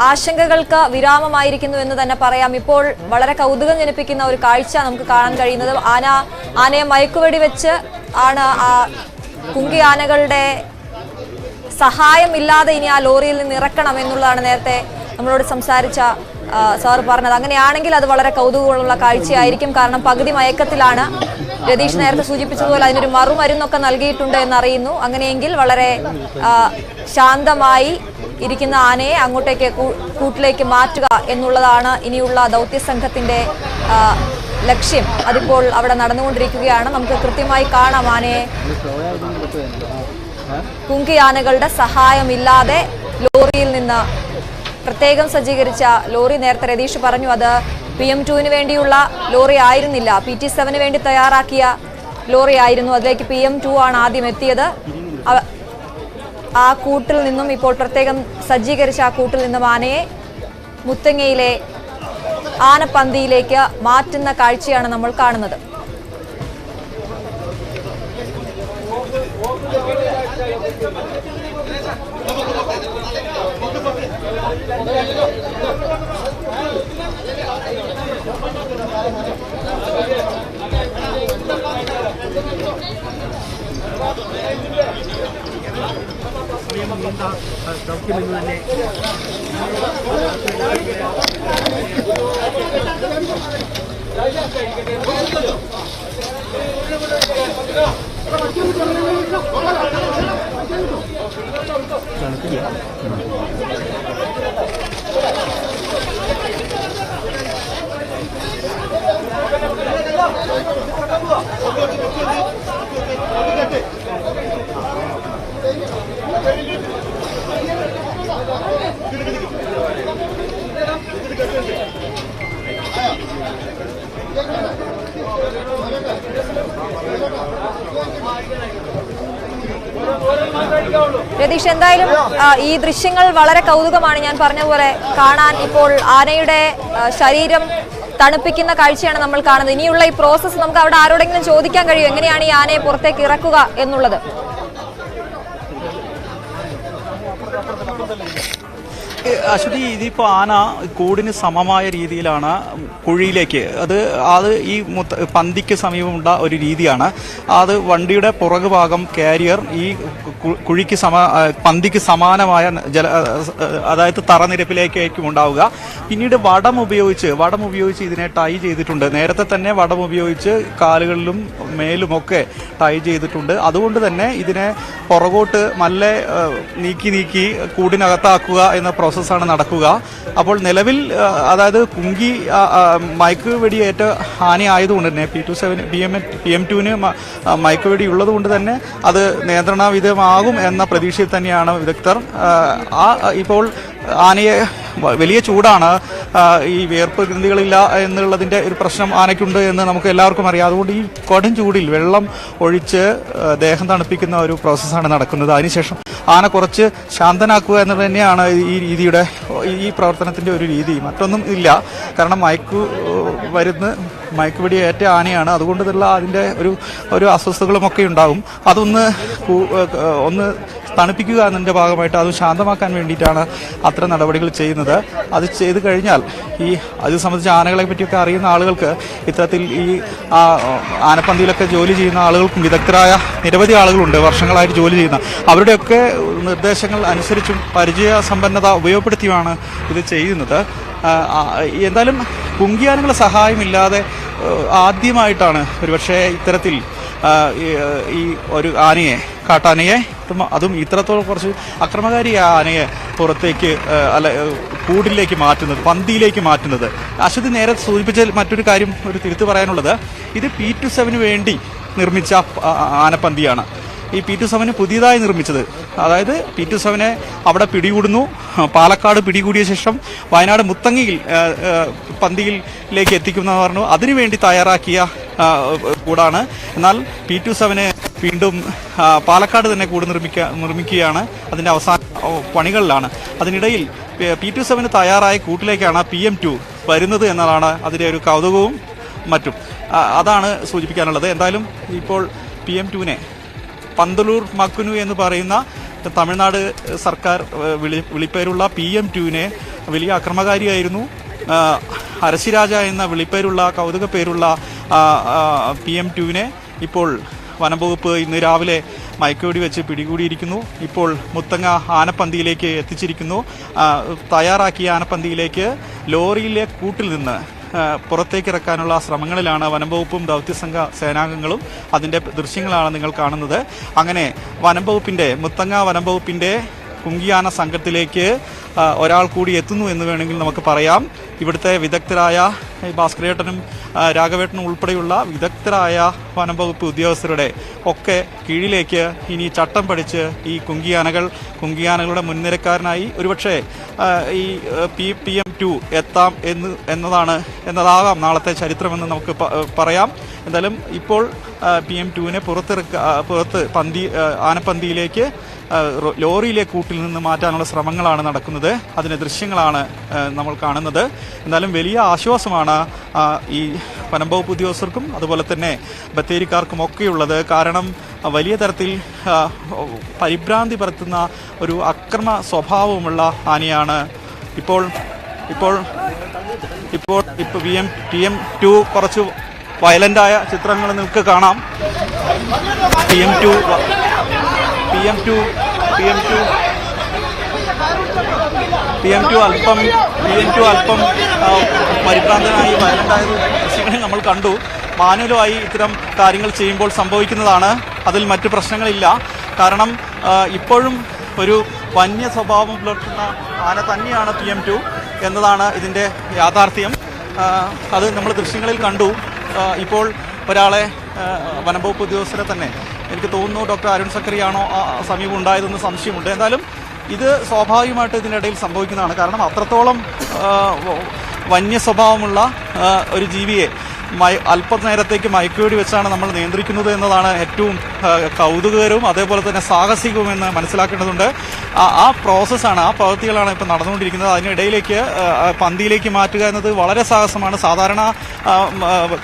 ആശങ്കകൾക്ക് വിരാമമായിരിക്കുന്നു എന്ന് തന്നെ പറയാം. ഇപ്പോൾ വളരെ കൗതുകം ജനിപ്പിക്കുന്ന ഒരു കാഴ്ച നമുക്ക് കാണാൻ കഴിയുന്നത് ആനയെ മയക്കുവെടി വെച്ച് ആണ് കുങ്കി ആനകളുടെ സഹായമില്ലാതെ ഇനി ആ ലോറിയിൽ നിന്ന് ഇറക്കണം എന്നുള്ളതാണ് നേരത്തെ നമ്മളോട് സംസാരിച്ച സാർ പറഞ്ഞത്. അങ്ങനെയാണെങ്കിൽ അത് വളരെ കൗതുകമുള്ള കാഴ്ചയായിരിക്കും. കാരണം പകുതി മയക്കത്തിലാണ്. രതീഷ് നേരത്തെ സൂചിപ്പിച്ചതുപോലെ അതിനൊരു മറുമരുന്നൊക്കെ നൽകിയിട്ടുണ്ട് എന്നറിയുന്നു. അങ്ങനെയെങ്കിൽ വളരെ ശാന്തമായി ഇരിക്കുന്ന ആനയെ അങ്ങോട്ടേക്ക് കൂട്ടിലേക്ക് മാറ്റുക എന്നുള്ളതാണ് ഇനിയുള്ള ദൗത്യസംഘത്തിന്റെ ലക്ഷ്യം. അതിപ്പോൾ അവിടെ നടന്നുകൊണ്ടിരിക്കുകയാണ്. നമുക്ക് കൃത്യമായി കാണാം ആനയെ കുങ്കി ആനകളുടെ സഹായമില്ലാതെ ലോറിയിൽ നിന്ന്, പ്രത്യേകം സജ്ജീകരിച്ച ലോറി, നേരത്തെ രതീഷ് പറഞ്ഞു അത് PM2 വേണ്ടിയുള്ള ലോറി ആയിരുന്നില്ല, PT7 വേണ്ടി തയ്യാറാക്കിയ ലോറി ആയിരുന്നു. അതിലേക്ക് PM2 ആണ് ആദ്യം എത്തിയത്. ആ കൂട്ടിൽ നിന്നും ഇപ്പോൾ പ്രത്യേകം സജ്ജീകരിച്ച ആ കൂട്ടിൽ നിന്നും ആനയെ മുത്തങ്ങയിലെ ആനപ്പന്തിയിലേക്ക് മാറ്റുന്ന കാഴ്ചയാണ് നമ്മൾ കാണുന്നത്. രതീഷ്, എന്തായാലും ഈ ദൃശ്യങ്ങൾ വളരെ കൗതുകമാണ്. ഞാൻ പറഞ്ഞ പോലെ കാണാൻ ഇപ്പോൾ ആനയുടെ ശരീരം തണുപ്പിക്കുന്ന കാഴ്ചയാണ് നമ്മൾ കാണുന്നത്. ഇനിയുള്ള ഈ പ്രോസസ്സ് നമുക്ക് അവിടെ ആരോടെങ്കിലും ചോദിക്കാൻ കഴിയും, എങ്ങനെയാണ് ഈ ആനയെ പുറത്തേക്ക് ഇറക്കുക എന്നുള്ളത്? അശ്വതി, ഇതിപ്പോൾ ആന കൂടിന് സമമായ രീതിയിലാണ് കുഴിയിലേക്ക് അത് ഈ പന്തിക്ക് സമീപമുള്ള ഒരു രീതിയാണ്. അത് വണ്ടിയുടെ പുറകു ഭാഗം കാരിയർ ഈ കുഴിക്ക് പന്തിക്ക് സമാനമായ അതായത് തറനിരപ്പിലേക്കായിരിക്കും ഉണ്ടാവുക. പിന്നീട് വടം ഉപയോഗിച്ച് ഇതിനെ ടൈ ചെയ്തിട്ടുണ്ട്. നേരത്തെ തന്നെ വടം ഉപയോഗിച്ച് കാലുകളിലും മേലുമൊക്കെ ടൈ ചെയ്തിട്ടുണ്ട്. അതുകൊണ്ട് തന്നെ ഇതിനെ പുറകോട്ട് മല്ലെ നീക്കി കൂടിനകത്താക്കുക എന്ന പ്രോസസ്സാണ് നടക്കുക. അപ്പോൾ നിലവിൽ അതായത് കുങ്കി മയക്ക് വെടിയേറ്റ ആനയായതുകൊണ്ട് തന്നെ PM2 മയക്ക് വെടി ഉള്ളതുകൊണ്ട് തന്നെ അത് നിയന്ത്രണ വിധേയമാകും എന്ന പ്രതീക്ഷയിൽ തന്നെയാണ് വിദഗ്ധർ. ഇപ്പോൾ ആനയെ വലിയ ചൂടാണ്, ഈ വിയർപ്പ് ഗ്രന്ഥികളില്ല എന്നുള്ളതിൻ്റെ ഒരു പ്രശ്നം ആനയ്ക്കുണ്ട് എന്ന് നമുക്ക് എല്ലാവർക്കും അറിയാം. അതുകൊണ്ട് ഈ കൊടും ചൂടിൽ വെള്ളം ഒഴിച്ച് ദേഹം തണുപ്പിക്കുന്ന ഒരു പ്രോസസ്സാണ് നടക്കുന്നത്. അതിനുശേഷം ആന കുറച്ച് ശാന്തനാക്കുക എന്നത് തന്നെയാണ് ഈ പ്രവർത്തനത്തിൻ്റെ ഒരു രീതി. മറ്റൊന്നും ഇല്ല. കാരണം മയക്കുപിടി ഏറ്റ ആനയാണ്. അതുകൊണ്ടുള്ള അതിൻ്റെ ഒരു അസ്വസ്ഥതകളുമൊക്കെ ഉണ്ടാകും. ഒന്ന് തണുപ്പിക്കുക എന്നതിൻ്റെ ഭാഗമായിട്ട് അത് ശാന്തമാക്കാൻ വേണ്ടിയിട്ടാണ് അത്തരം നടപടികൾ ചെയ്യുന്നത്. അത് ചെയ്തു കഴിഞ്ഞാൽ അത് സംബന്ധിച്ച് ആനകളെ പറ്റിയൊക്കെ അറിയുന്ന ആളുകൾക്ക്, ഇത്തരത്തിൽ ഈ ആനപ്പന്തിയിലൊക്കെ ജോലി ചെയ്യുന്ന ആളുകൾക്കും വിദഗ്ധരായ നിരവധി ആളുകളുണ്ട്, വർഷങ്ങളായിട്ട് ജോലി ചെയ്യുന്ന. അവരുടെയൊക്കെ നിർദ്ദേശങ്ങൾ അനുസരിച്ചും പരിചയസമ്പന്നത ഉപയോഗപ്പെടുത്തിയുമാണ് ഇത് ചെയ്യുന്നത്. എന്തായാലും കുങ്കിയാനകളുടെ സഹായമില്ലാതെ ആദ്യമായിട്ടാണ് ഒരുപക്ഷെ ഇത്തരത്തിൽ ഈ ഒരു കാട്ടാനയെ, അതും ഇത്രത്തോളം കുറച്ച് അക്രമകാരിയായ ആനയെ പുറത്തേക്ക് കൂടിലേക്ക് മാറ്റുന്നത്, പന്തിയിലേക്ക് മാറ്റുന്നത്. അശ്വതി നേരെ സൂചിപ്പിച്ച മറ്റൊരു കാര്യം ഒരു തിരുത്ത് പറയാനുള്ളത്, ഇത് P27 വേണ്ടി നിർമ്മിച്ച ആനപ്പന്തിയാണ്. ഈ P27 പുതിയതായി നിർമ്മിച്ചത്, അതായത് P27 അവിടെ പിടികൂടുന്നു. പാലക്കാട് പിടികൂടിയ ശേഷം വയനാട് മുത്തങ്ങയിൽ പന്തിയിലേക്ക് എത്തിക്കുമെന്ന് പറഞ്ഞു. അതിനുവേണ്ടി തയ്യാറാക്കിയ കൂടാണ്. എന്നാൽ P27 വീണ്ടും പാലക്കാട് തന്നെ കൂട് നിർമ്മിക്കുകയാണ്. അതിൻ്റെ അവസാന പണികളിലാണ്. അതിനിടയിൽ P27 തയ്യാറായ കൂട്ടിലേക്കാണ് PM2 വരുന്നത് എന്നതാണ് അതിൻ്റെ ഒരു കൗതുകവും മറ്റും. അതാണ് സൂചിപ്പിക്കാനുള്ളത്. എന്തായാലും ഇപ്പോൾ PM2 പന്തലൂർ മക്കുനു എന്ന് പറയുന്ന തമിഴ്നാട് സർക്കാർ വിളിപ്പേരുള്ള PM2 വലിയ അക്രമകാരിയായിരുന്നു. അരശിരാജ എന്ന വിളിപ്പേരുള്ള കൗതുക പേരുള്ള PM2 ഇപ്പോൾ വനംവകുപ്പ് ഇന്ന് രാവിലെ മയക്കുവെടി വെച്ച് പിടികൂടിയിരിക്കുന്നു. ഇപ്പോൾ മുത്തങ്ങ ആനപ്പന്തിയിലേക്ക് എത്തിച്ചിരിക്കുന്നു. തയ്യാറാക്കിയ ആനപ്പന്തിയിലേക്ക് ലോറിയിലെ കൂട്ടിൽ നിന്ന് പുറത്തേക്ക് ഇറക്കാനുള്ള ശ്രമങ്ങളിലാണ് വനംവകുപ്പും ദൗത്യസംഘ സേനാംഗങ്ങളും. അതിൻ്റെ ദൃശ്യങ്ങളാണ് നിങ്ങൾ കാണുന്നത്. അങ്ങനെ മുത്തങ്ങ വനംവകുപ്പിൻ്റെ കുങ്കിയാന സംഘത്തിലേക്ക് ഒരാൾ കൂടി എത്തുന്നു എന്ന് വേണമെങ്കിൽ നമുക്ക് പറയാം. ഇവിടുത്തെ വിദഗ്ധരായ ഭാസ്കരേട്ടനും രാഘവേട്ടനും ഉൾപ്പെടെയുള്ള വിദഗ്ധരായ വനംവകുപ്പ് ഉദ്യോഗസ്ഥരുടെ ഒക്കെ കീഴിലേക്ക് ഇനി ചട്ടം പഠിച്ച് ഈ കുങ്കിയാനകളുടെ മുൻനിരക്കാരനായി ഒരുപക്ഷെ ഈ PM2 എത്താം എന്നതാകാം നാളത്തെ ചരിത്രമെന്ന് നമുക്ക് പറയാം. എന്തായാലും ഇപ്പോൾ PM2 പുറത്ത് ആനപ്പന്തിയിലേക്ക് ലോറിയിലെ കൂട്ടിൽ നിന്ന് മാറ്റാനുള്ള ശ്രമങ്ങളാണ് നടക്കുന്നത്. അതിൻ്റെ ദൃശ്യങ്ങളാണ് നമ്മൾ കാണുന്നത്. എന്നാലും വലിയ ആശ്വാസമാണ് ഈ വനംവകുപ്പ് ഉദ്യോഗസ്ഥർക്കും അതുപോലെ തന്നെ ബത്തേരിക്കാർക്കും ഒക്കെയുള്ളത്. കാരണം വലിയ തരത്തിൽ പരിഭ്രാന്തി പരത്തുന്ന ഒരു അക്രമ സ്വഭാവമുള്ള ആനയാണ്. ഇപ്പോൾ PM2 കുറച്ച് വയലൻ്റായ ചിത്രങ്ങൾ നിങ്ങൾക്ക് കാണാം. PM2 അല്പം പരിഭ്രാന്തനായി വയലൻ്റായ ദൃശ്യങ്ങൾ നമ്മൾ കണ്ടു. മാനുവലുമായി ഇത്തരം കാര്യങ്ങൾ ചെയ്യുമ്പോൾ സംഭവിക്കുന്നതാണ്. അതിൽ മറ്റു പ്രശ്നങ്ങളില്ല. കാരണം ഇപ്പോഴും ഒരു വന്യ സ്വഭാവം പുലർത്തുന്ന ആന തന്നെയാണ് PM2 എന്നതാണ് ഇതിൻ്റെ യാഥാർത്ഥ്യം. അത് നമ്മൾ ദൃശ്യങ്ങളിൽ കണ്ടു. ഇപ്പോൾ ഒരാളെ വനംവകുപ്പ് ഉദ്യോഗസ്ഥരെ തന്നെ, എനിക്ക് തോന്നുന്നു ഡോക്ടർ അരുൺ സക്കറിയാണോ സമീപം ഉണ്ടായതെന്ന് സംശയമുണ്ട്. എന്തായാലും ഇത് സ്വാഭാവികമായിട്ട് ഇതിനിടയിൽ സംഭവിക്കുന്നതാണ്. കാരണം അത്രത്തോളം വന്യ സ്വഭാവമുള്ള ഒരു ജീവിയെ അല്പനേരത്തേക്ക് മയക്കുവെടി വെച്ചാണ് നമ്മൾ നിയന്ത്രിക്കുന്നത് എന്നതാണ് ഏറ്റവും കൗതുകകരവും അതേപോലെ തന്നെ സാഹസികവും എന്ന് മനസ്സിലാക്കേണ്ടതുണ്ട്. ആ പ്രോസസ്സാണ്, ആ പ്രവൃത്തികളാണ് ഇപ്പം നടന്നുകൊണ്ടിരിക്കുന്നത്. അതിനിടയിലേക്ക് പന്തിയിലേക്ക് മാറ്റുക എന്നത് വളരെ സാഹസമാണ്. സാധാരണ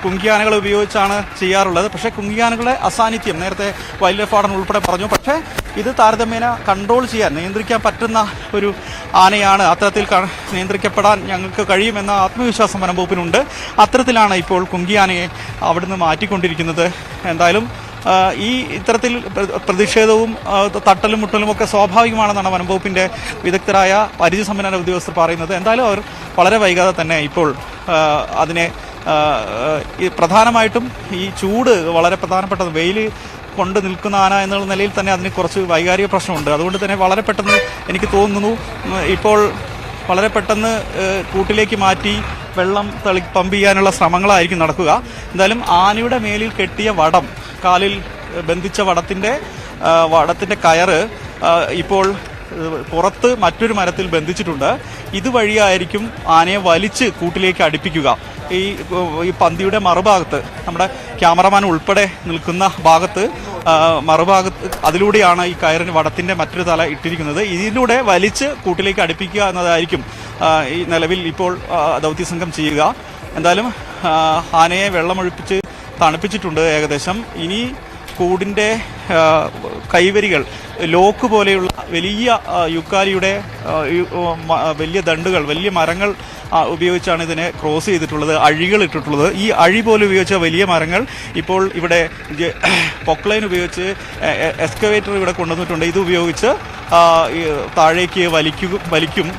കുങ്കിയാനകൾ ഉപയോഗിച്ചാണ് ചെയ്യാറുള്ളത്. പക്ഷേ കുങ്കിയാനകളുടെ അസാന്നിധ്യം നേരത്തെ വൈൽഡ് ലൈഫ് വാർഡൻ ഉൾപ്പെടെ പറഞ്ഞു. പക്ഷേ ഇത് താരതമ്യേന കൺട്രോൾ ചെയ്യാൻ, നിയന്ത്രിക്കാൻ പറ്റുന്ന ഒരു ആനയാണ്. അത്തരത്തിൽ നിയന്ത്രിക്കപ്പെടാൻ ഞങ്ങൾക്ക് കഴിയുമെന്ന ആത്മവിശ്വാസം വനംവകുപ്പിനുണ്ട്. അത്തരത്തിലാണ് ഇപ്പോൾ കുങ്കിയാനയെ അവിടുന്ന് മാറ്റിക്കൊണ്ടിരിക്കുന്നത്. എന്തായാലും ഇത്തരത്തിൽ പ്രതിഷേധവും തട്ടലും മുട്ടലും ഒക്കെ സ്വാഭാവികമാണെന്നാണ് വനംവകുപ്പിന്റെ വിദഗ്ധരായ പരിചയസമ്പന്ന ഉദ്യോഗസ്ഥർ പറയുന്നത്. എന്തായാലും അവർ വളരെ വൈകാതെ തന്നെ ഇപ്പോൾ അതിനെ പ്രധാനമായിട്ടും ഈ ചൂട് വളരെ പ്രധാനപ്പെട്ടത്, വെയിൽ കൊണ്ട് നിൽക്കുന്ന ആന എന്നുള്ള നിലയിൽ തന്നെ അതിന് കുറച്ച് വൈകാരിക പ്രശ്നമുണ്ട്. അതുകൊണ്ട് തന്നെ വളരെ പെട്ടെന്ന് എനിക്ക് തോന്നുന്നു ഇപ്പോൾ വളരെ പെട്ടെന്ന് കൂട്ടിലേക്ക് മാറ്റി വെള്ളം പമ്പ് ചെയ്യാനുള്ള ശ്രമങ്ങളായിരിക്കും നടക്കുക. എന്തായാലും ആനയുടെ മേലിൽ കെട്ടിയ വടം, കാലിൽ ബന്ധിച്ച വടത്തിന്റെ കയറ് ഇപ്പോൾ പുറത്ത് മറ്റൊരു മരത്തിൽ ബന്ധിച്ചിട്ടുണ്ട്. ഇതുവഴിയായിരിക്കും ആനയെ വലിച്ച് കൂട്ടിലേക്ക് അടുപ്പിക്കുക. ഈ പന്തിയുടെ മറുഭാഗത്ത്, നമ്മുടെ ക്യാമറമാൻ ഉൾപ്പെടെ നിൽക്കുന്ന ഭാഗത്ത് മറുഭാഗത്ത് അതിലൂടെയാണ് ഈ കയറിന് വടത്തിന്റെ മറ്റൊരു തല ഇട്ടിരിക്കുന്നത്. ഇതിലൂടെ വലിച്ച് കൂട്ടിലേക്ക് അടുപ്പിക്കുക എന്നതായിരിക്കും ഈ നിലവിൽ ഇപ്പോൾ ദൗത്യസംഘം ചെയ്യുക. എന്തായാലും ആനയെ വെള്ളമൊഴിപ്പിച്ച് തണുപ്പിച്ചിട്ടുണ്ട് ഏകദേശം. ഇനി കൂടിന്റെ കൈവരികൾ, ലോക്ക് പോലെയുള്ള വലിയ യുക്കാലിയുടെ വലിയ ദണ്ടുകൾ, വലിയ മരങ്ങൾ ഉപയോഗിച്ചാണ് ഇതിനെ ക്രോസ് ചെയ്തിട്ടുള്ളത്, അഴികൾ ഇട്ടിട്ടുള്ളത്. ഈ അഴി പോലെ ഉപയോഗിച്ച വലിയ മരങ്ങൾ ഇപ്പോൾ ഇവിടെ പൊക്ലൈൻ ഉപയോഗിച്ച് എക്സ്കവേറ്റർ ഇവിടെ കൊണ്ടുവന്നിട്ടുണ്ട്. ഇത് ഉപയോഗിച്ച് താഴേക്ക് വലിക്കും,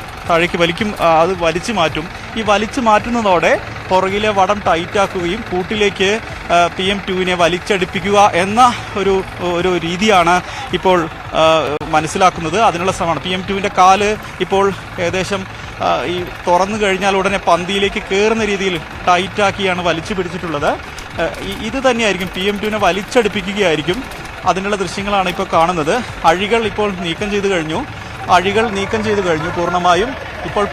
അത് വലിച്ചു മാറ്റും. ഈ വലിച്ചു മാറ്റുന്നതോടെ പുറകിലെ വടം ടൈറ്റാക്കുകയും കൂട്ടിലേക്ക് PM2വിനെ വലിച്ചടിപ്പിക്കുക എന്ന ഒരു രീതിയാണ് ഇപ്പോൾ മനസ്സിലാക്കുന്നത്. അതിനുള്ള ശ്രമമാണ്. PM2വിന്റെ കാല് ഇപ്പോൾ ഏകദേശം ഈ തുറന്നു കഴിഞ്ഞാൽ ഉടനെ പന്തിയിലേക്ക് കയറുന്ന രീതിയിൽ ടൈറ്റാക്കിയാണ് വലിച്ചു പിടിച്ചിട്ടുള്ളത്. ഇത് തന്നെയായിരിക്കും PM2വിനെ വലിച്ചടിപ്പിക്കുകയായിരിക്കും. അതിനുള്ള ദൃശ്യങ്ങളാണ് ഇപ്പോൾ കാണുന്നത്. അഴികൾ ഇപ്പോൾ നീക്കം ചെയ്തു കഴിഞ്ഞു പൂർണ്ണമായും. ഇപ്പോൾ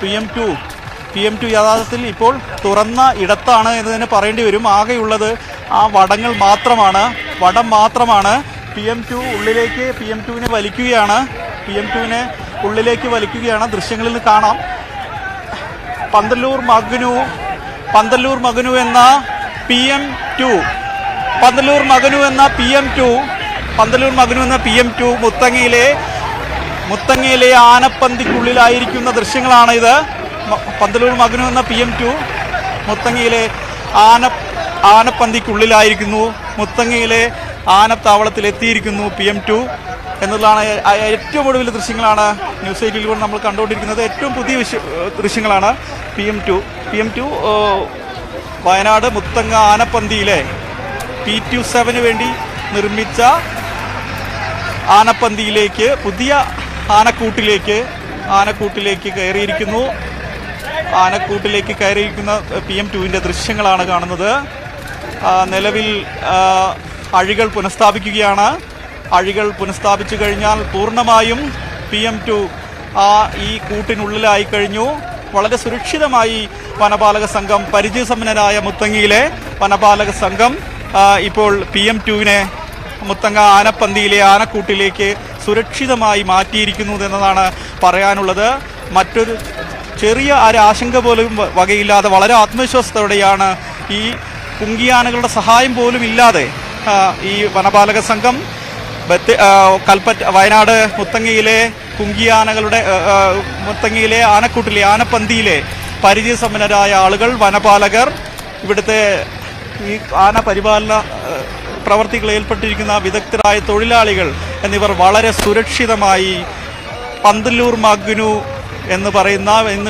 PM2 യഥാർത്ഥത്തിൽ ഇപ്പോൾ തുറന്ന ഇടത്താണ് എന്ന് തന്നെ പറയേണ്ടി വരും. ആകെയുള്ളത് ആ വടം മാത്രമാണ്. PM2വിനെ വലിക്കുകയാണ്. ദൃശ്യങ്ങളിൽ നിന്ന് കാണാം. പന്തല്ലൂർ മകനു എന്ന PM2 മുത്തങ്ങയിലെ ആനപ്പന്തിക്കുള്ളിലായിരിക്കുന്ന ദൃശ്യങ്ങളാണ് ഇത്. പന്തല്ലൂർ മകനു എന്ന PM2 മുത്തങ്ങയിലെ ആനപ്പന്തിക്കുള്ളിലായിരിക്കുന്നു. മുത്തങ്ങയിലെ ആനത്താവളത്തിൽ എത്തിയിരിക്കുന്നു PM2 എന്നുള്ളതാണ് ഏറ്റവും ഒടുവിൽ ദൃശ്യങ്ങളാണ് ന്യൂസ് 8 നമ്മൾ കണ്ടുകൊണ്ടിരിക്കുന്നത്. ഏറ്റവും പുതിയ ദൃശ്യങ്ങളാണ്. PM2 വയനാട് മുത്തങ്ങ ആനപ്പന്തിയിലെ PT7 വേണ്ടി നിർമ്മിച്ച ആനപ്പന്തിയിലേക്ക്, പുതിയ ആനക്കൂട്ടിലേക്ക് കയറിയിരിക്കുന്ന PM2വിന്റെ ദൃശ്യങ്ങളാണ് കാണുന്നത്. നിലവിൽ അഴികൾ പുനഃസ്ഥാപിക്കുകയാണ്. അഴികൾ പുനഃസ്ഥാപിച്ചു കഴിഞ്ഞാൽ പൂർണ്ണമായും PM2 ഈ കൂട്ടിനുള്ളിലായി കഴിഞ്ഞു. വളരെ സുരക്ഷിതമായി വനപാലക സംഘം, പരിചയസമ്പന്നരായ മുത്തങ്ങയിലെ വനപാലക സംഘം ഇപ്പോൾ PM2വിനെ മുത്തങ്ങ ആനപ്പന്തിയിലെ ആനക്കൂട്ടിലേക്ക് സുരക്ഷിതമായി മാറ്റിയിരിക്കുന്നു എന്നതാണ് പറയാനുള്ളത്. മറ്റൊരു ചെറിയ ആശങ്ക പോലും വകയില്ലാതെ വളരെ ആത്മവിശ്വാസത്തോടെയാണ് ഈ കുങ്കിയാനകളുടെ സഹായം പോലും ഇല്ലാതെ ഈ വനപാലക സംഘം വയനാട് മുത്തങ്ങയിലെ ആനക്കൂട്ടിലെ ആനപ്പന്തിയിലെ പരിചയസമ്പന്നരായ ആളുകൾ, വനപാലകർ, ഇവിടുത്തെ ഈ ആന പരിപാലന പ്രവർത്തികളിൽ ഏർപ്പെട്ടിരിക്കുന്ന വിദഗ്ധരായ തൊഴിലാളികൾ എന്നിവർ വളരെ സുരക്ഷിതമായി പന്തല്ലൂർ മകനു എന്ന്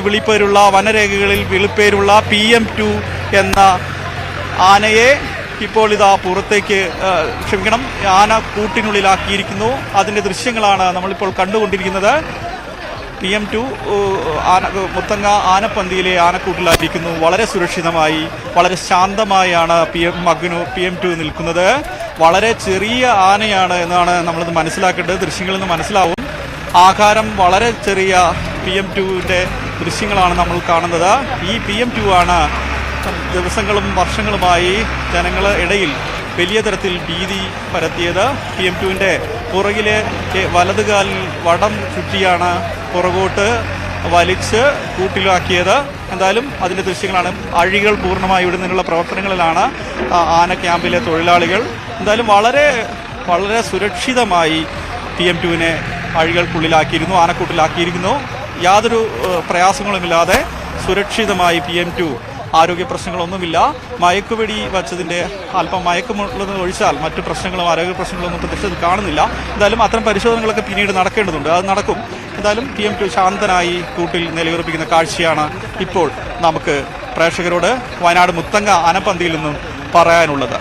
വിളിപ്പേരുള്ള, വനരേഖകളിൽ വിളിപ്പേരുള്ള PM2 എന്ന ആനയെ ഇപ്പോൾ ഇതാ പുറത്തേക്ക് ആന കൂട്ടിനുള്ളിലാക്കിയിരിക്കുന്നു. അതിന്റെ ദൃശ്യങ്ങളാണ് നമ്മളിപ്പോൾ കണ്ടുകൊണ്ടിരിക്കുന്നത്. PM2 മുത്തങ്ങ ആനപ്പന്തിയിലെ ആനക്കൂട്ടിലായിരിക്കുന്നു. വളരെ സുരക്ഷിതമായി, വളരെ ശാന്തമായാണ് PM2 നിൽക്കുന്നത്. വളരെ ചെറിയ ആനയാണ് എന്നാണ് നമ്മളത് മനസ്സിലാക്കേണ്ടത്. ദൃശ്യങ്ങളിൽ നിന്ന് മനസ്സിലാവും. ആകാരം വളരെ ചെറിയ PM2വിന്റെ ദൃശ്യങ്ങളാണ് നമ്മൾ കാണുന്നത്. ഈ PM2 ആണ് ദിവസങ്ങളും വർഷങ്ങളുമായി ജനങ്ങളുടെ ഇടയിൽ വലിയ തരത്തിൽ ഭീതി പരത്തിയത്. PM2വിൻ്റെ പുറകിലെ വലതുകാലിൽ വടം ചുറ്റിയാണ് പുറകോട്ട് വലിച്ച് കൂട്ടിലാക്കിയത്. എന്തായാലും അതിൻ്റെ ദൃശ്യങ്ങളാണ്. അഴികൾ പൂർണ്ണമായി വിടുന്നതിനുള്ള പ്രവർത്തനങ്ങളിലാണ് ആന ക്യാമ്പിലെ തൊഴിലാളികൾ. എന്തായാലും വളരെ വളരെ സുരക്ഷിതമായി PM2വിനെ അഴികൾക്കുള്ളിലാക്കിയിരുന്നു, ആനക്കൂട്ടിലാക്കിയിരിക്കുന്നു. യാതൊരു പ്രയാസങ്ങളുമില്ലാതെ സുരക്ഷിതമായി PM2. ആരോഗ്യ പ്രശ്നങ്ങളൊന്നുമില്ല. മയക്കുവെടി വച്ചതിൻ്റെ അല്പം മയക്കമുള്ളത് ഒഴിച്ചാൽ മറ്റു പ്രശ്നങ്ങളും ആരോഗ്യ പ്രശ്നങ്ങളൊന്നും പ്രത്യക്ഷത്തിൽ കാണുന്നില്ല. എന്തായാലും അത്തരം പരിശോധനകളൊക്കെ പിന്നീട് നടക്കേണ്ടതുണ്ട്, അത് നടക്കും. എന്തായാലും PM2 ശാന്തനായി കൂട്ടിൽ നിലയുറപ്പിക്കുന്ന കാഴ്ചയാണ് ഇപ്പോൾ നമുക്ക് പ്രേക്ഷകരോട് വയനാട് മുത്തങ്ങ ആനപ്പന്തിയിൽ നിന്നും പറയാനുള്ളത്.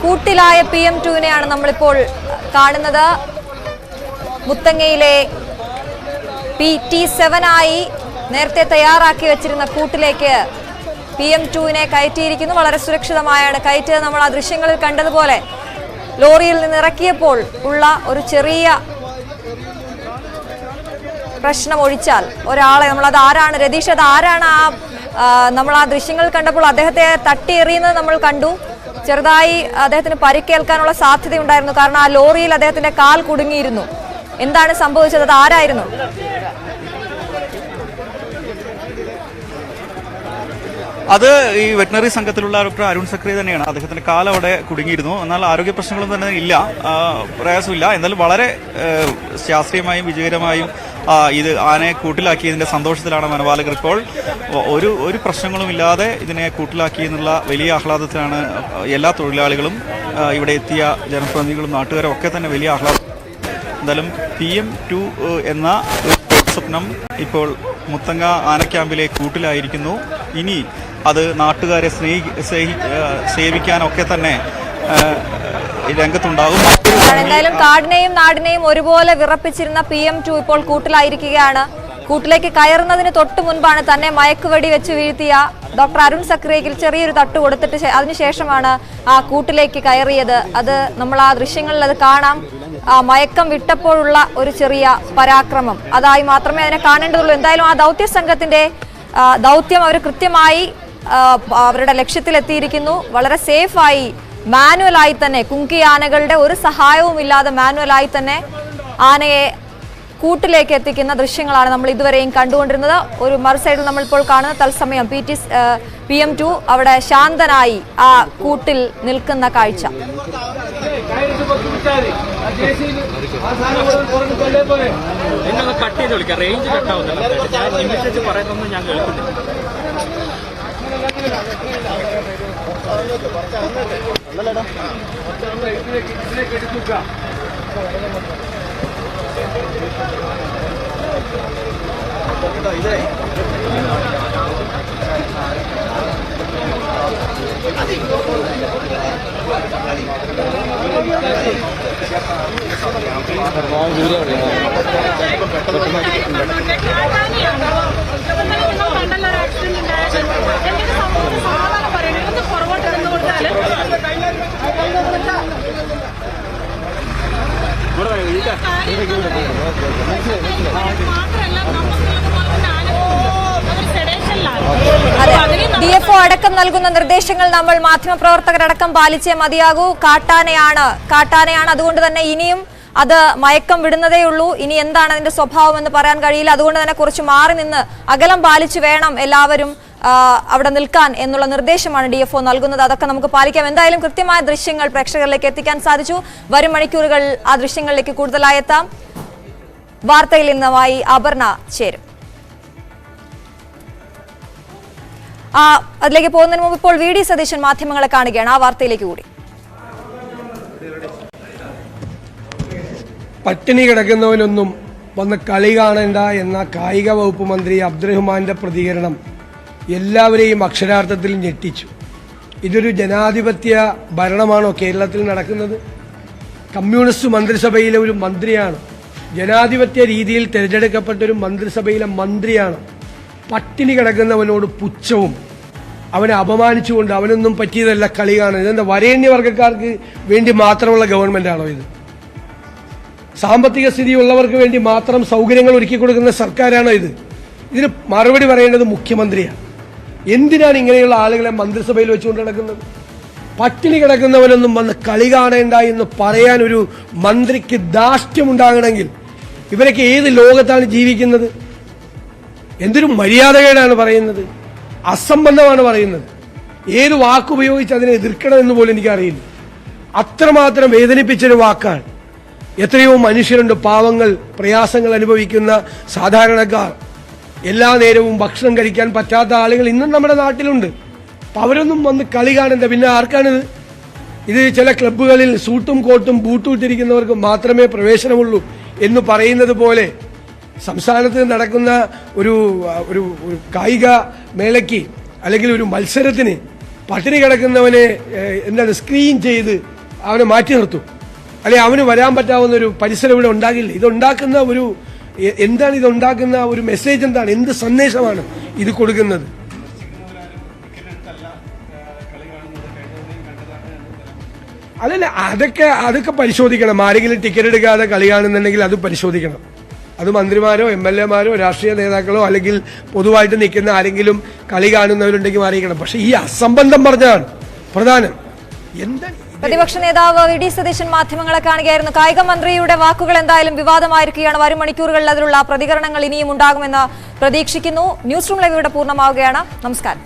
കൂട്ടിലായ PM2വിനെയാണ് നമ്മളിപ്പോൾ കാണുന്നത്. മുത്തങ്ങയിലെ PT7 ആയി നേരത്തെ തയ്യാറാക്കി വെച്ചിരുന്ന കൂട്ടിലേക്ക് PM2വിനെ കയറ്റിയിരിക്കുന്നു. വളരെ സുരക്ഷിതമായാണ് കയറ്റിയത്. നമ്മൾ ആ ദൃശ്യങ്ങളിൽ കണ്ടതുപോലെ ലോറിയിൽ നിന്ന് ഇറക്കിയപ്പോൾ ഉള്ള ഒരു ചെറിയ പ്രശ്നം ഒഴിച്ചാൽ ഒരാളെ നമ്മളത് ആരാണ് രതീഷ്, അത് ആരാണ് നമ്മൾ ആ ദൃശ്യങ്ങൾ കണ്ടപ്പോൾ അദ്ദേഹത്തെ തട്ടിയെറിയുന്നത് നമ്മൾ കണ്ടു. ചെറുതായി അദ്ദേഹത്തിന് പരിക്കേൽക്കാനുള്ള സാധ്യതയുണ്ടായിരുന്നു. കാരണം ആ ലോറിയിൽ അദ്ദേഹത്തിന്റെ കാൽ കുടുങ്ങിയിരുന്നു. എന്താണ് സംഭവിച്ചത്? അത് ആരായിരുന്നു? അത് ഈ വെറ്റിനറി സംഘത്തിലുള്ള ഡോക്ടർ അരുൺ സക്രി തന്നെയാണ്. അദ്ദേഹത്തിന്റെ കാൽ അവിടെ കുടുങ്ങിയിരുന്നു. എന്നാൽ ആരോഗ്യ പ്രശ്നങ്ങളൊന്നും തന്നെ ഇല്ല, പ്രയാസമില്ല. എന്നാലും വളരെ ശാസ്ത്രീയമായും വിജയകരമായും ഇത് ആനയെ കൂട്ടിലാക്കിയതിന്റെ സന്തോഷത്തിലാണ് വനപാലകർ. ഇപ്പോൾ ഒരു പ്രശ്നങ്ങളുമില്ലാതെ ഇതിനെ കൂട്ടിലാക്കിയെന്നുള്ള വലിയ ആഹ്ലാദത്തിലാണ് എല്ലാ തൊഴിലാളികളും, ഇവിടെ എത്തിയ ജനപ്രതിനിധികളും നാട്ടുകാരും ഒക്കെ തന്നെ വലിയ ആഹ്ലാദം. എന്തായാലും PM2 എന്ന സ്വപ്നം ഇപ്പോൾ മുത്തങ്ങ ആനക്യാമ്പിലെ കൂട്ടിലായിരിക്കുന്നു. ഇനി അത് നാട്ടുകാരെ സേവിക്കാനൊക്കെ തന്നെ രംഗത്തുണ്ടാകും. എന്തായാലും കാടിനെയും നാടിനെയും ഒരുപോലെ വിറപ്പിച്ചിരുന്ന PM2 ഇപ്പോൾ കൂട്ടിലായിരിക്കുകയാണ്. കൂട്ടിലേക്ക് കയറുന്നതിന് തൊട്ടു മുൻപാണ് തന്നെ മയക്കുവെടി വെച്ച് വീഴ്ത്തിയ ഡോക്ടർ അരുൺ സക്രിയയ്ക്ക് ചെറിയൊരു തട്ട് കൊടുത്തിട്ട് അതിനുശേഷമാണ് ആ കൂട്ടിലേക്ക് കയറിയത്. അത് നമ്മൾ ആ ദൃശ്യങ്ങളിൽ അത് കാണാം. മയക്കം വിട്ടപ്പോഴുള്ള ഒരു ചെറിയ പരാക്രമം, അതായി മാത്രമേ അതിനെ കാണേണ്ടതുള്ളൂ. എന്തായാലും ആ ദൗത്യ സംഘത്തിന്റെ ദൗത്യം അവർ കൃത്യമായി അവരുടെ ലക്ഷ്യത്തിലെത്തിയിരിക്കുന്നു. വളരെ സേഫായി മാനുവലായി തന്നെ, കുങ്കി ആനകളുടെ ഒരു സഹായവും ഇല്ലാതെ മാനുവലായി തന്നെ ആനയെ കൂട്ടിലേക്ക് എത്തിക്കുന്ന ദൃശ്യങ്ങളാണ് നമ്മൾ ഇതുവരെയും കണ്ടുകൊണ്ടിരുന്നത്. ഒരു മറു സൈഡിൽ നമ്മളിപ്പോൾ കാണുന്ന തത്സമയം PM2 അവിടെ ശാന്തനായി ആ കൂട്ടിൽ നിൽക്കുന്ന കാഴ്ച. DFO അടക്കം നൽകുന്ന നിർദ്ദേശങ്ങൾ നമ്മൾ മാധ്യമപ്രവർത്തകരടക്കം പാലിച്ചേ മതിയാകൂ. കാട്ടാനയാണ്. അതുകൊണ്ട് തന്നെ ഇനിയും അത് മയക്കം വിടുന്നതേ ഉള്ളൂ. ഇനി എന്താണ് അതിന്റെ സ്വഭാവം എന്ന് പറയാൻ കഴിയില്ല. അതുകൊണ്ട് തന്നെ കുറച്ച് മാറി നിന്ന് അകലം പാലിച്ചു വേണം എല്ലാവരും അവിടെ നിൽക്കാൻ എന്നുള്ള നിർദ്ദേശമാണ് DFO നൽകുന്നത്. അതൊക്കെ നമുക്ക് പാലിക്കാം. എന്തായാലും കൃത്യമായ ദൃശ്യങ്ങൾ പ്രേക്ഷകരിലേക്ക് എത്തിക്കാൻ സാധിച്ചു. വരും മണിക്കൂറുകൾ ആ ദൃശ്യങ്ങളിലേക്ക് കൂടുതലായി എത്താം. വാർത്തയിൽ നിന്നുമായി അപർണ ചേരും. അതിലേക്ക് പോകുന്നതിന് മുമ്പ് ഇപ്പോൾ VD സതീശൻ മാധ്യമങ്ങളെ കാണുകയാണ്. ആ വാർത്തയിലേക്ക് കൂടി. പട്ടിണി കിടക്കുന്നവനൊന്നും വന്ന് കളി കാണേണ്ട എന്ന കായിക വകുപ്പ് മന്ത്രി അബ്ദുറഹ്മാന്റെ പ്രതികരണം എല്ലാവരെയും അക്ഷരാർത്ഥത്തിൽ ഞെട്ടിച്ചു. ഇതൊരു ജനാധിപത്യ ഭരണമാണോ കേരളത്തിൽ നടക്കുന്നത്? കമ്മ്യൂണിസ്റ്റ് മന്ത്രിസഭയിലെ ഒരു മന്ത്രിയാണ്, ജനാധിപത്യ രീതിയിൽ തിരഞ്ഞെടുക്കപ്പെട്ട ഒരു മന്ത്രിസഭയിലെ മന്ത്രിയാണ് പട്ടിണി കിടക്കുന്നവനോട് പുച്ഛവും അവനെ അപമാനിച്ചുകൊണ്ട് അവനൊന്നും പറ്റിയതല്ല കളി കാണുന്നത്. ഇതെന്താ വരേണ്യവർഗക്കാർക്ക് വേണ്ടി മാത്രമുള്ള ഗവൺമെന്റാണോ ഇത്? സാമ്പത്തിക സ്ഥിതിയുള്ളവർക്ക് വേണ്ടി മാത്രം സൗകര്യങ്ങൾ ഒരുക്കി കൊടുക്കുന്ന സർക്കാരാണോ ഇത്? ഇതിന് മറുപടി പറയേണ്ടത് മുഖ്യമന്ത്രിയാണ്. എന്തിനാണ് ഇങ്ങനെയുള്ള ആളുകളെ മന്ത്രിസഭയിൽ വെച്ചുകൊണ്ട് നടക്കുന്നത്? പട്ടിണി കിടക്കുന്നവനൊന്നും വന്ന് കളി കാണേണ്ട എന്ന് പറയാൻ ഒരു മന്ത്രിക്ക് ധാർഷ്ട്യമുണ്ടാകണമെങ്കിൽ ഇവരൊക്കെ ഏത് ലോകത്താണ് ജീവിക്കുന്നത്? എന്തൊരു മര്യാദകേടാണ് പറയുന്നത്, അസംബന്ധമാണ് പറയുന്നത്. ഏത് വാക്കുപയോഗിച്ച് അതിനെ എതിർക്കണമെന്ന് പോലും എനിക്കറിയില്ല. അത്രമാത്രം വേദനിപ്പിച്ചൊരു വാക്കാണ്. എത്രയോ മനുഷ്യരുണ്ട്, പാവങ്ങൾ, പ്രയാസങ്ങൾ അനുഭവിക്കുന്ന സാധാരണക്കാർ, എല്ലാ നേരവും ഭക്ഷണം കഴിക്കാൻ പറ്റാത്ത ആളുകൾ ഇന്നും നമ്മുടെ നാട്ടിലുണ്ട്. അപ്പം അവരൊന്നും വന്ന് കളി കാണണ്ട. പിന്നെ ആർക്കാണിത്? ഇത് ചില ക്ലബ്ബുകളിൽ സൂട്ടും കോട്ടും ബൂട്ടും ഇട്ടിരിക്കുന്നവർക്ക് മാത്രമേ പ്രവേശനമുള്ളൂ എന്ന് പറയുന്നത് പോലെ സംസ്ഥാനത്ത് നടക്കുന്ന ഒരു കായിക മേളയ്ക്ക് അല്ലെങ്കിൽ ഒരു മത്സരത്തിന് പട്ടിണി കിടക്കുന്നവനെ എന്താണ് സ്ക്രീൻ ചെയ്ത് അവനെ മാറ്റി നിർത്തും, അല്ലെങ്കിൽ അവന് വരാൻ പറ്റാവുന്ന ഒരു പരിസരം ഇവിടെ ഉണ്ടാകില്ല. ഇതുണ്ടാക്കുന്ന എന്താണ് ഇതുണ്ടാക്കുന്ന ഒരു മെസ്സേജ് എന്താണ്? എന്ത് സന്ദേശമാണ് ഇത് കൊടുക്കുന്നത്? അല്ലല്ല, അതൊക്കെ പരിശോധിക്കണം. ആരെങ്കിലും ടിക്കറ്റ് എടുക്കാതെ കളി കാണുന്നുണ്ടെങ്കിൽ അത് പരിശോധിക്കണം. അത് മന്ത്രിമാരോ MLA മാരോ രാഷ്ട്രീയ നേതാക്കളോ അല്ലെങ്കിൽ പൊതുവായിട്ട് നിൽക്കുന്ന ആരെങ്കിലും കളി കാണുന്നവരുണ്ടെങ്കിൽ അറിയിക്കണം. പക്ഷെ ഈ അസംബന്ധം പറഞ്ഞതാണ് പ്രധാനം. എന്താണ്? പ്രതിപക്ഷ നേതാവ് VD സതീശൻ മാധ്യമങ്ങളെ കാണുകയായിരുന്നു. കായിക മന്ത്രിയുടെ വാക്കുകൾ എന്തായാലും വിവാദമായിരിക്കുകയാണ്. വരും മണിക്കൂറുകളിൽ അതിലുള്ള പ്രതികരണങ്ങൾ ഇനിയും ഉണ്ടാകുമെന്ന് പ്രതീക്ഷിക്കുന്നു. ന്യൂസ് റൂം ലൈവ് ഇവിടെ പൂർണ്ണമാവുകയാണ്. നമസ്കാരം.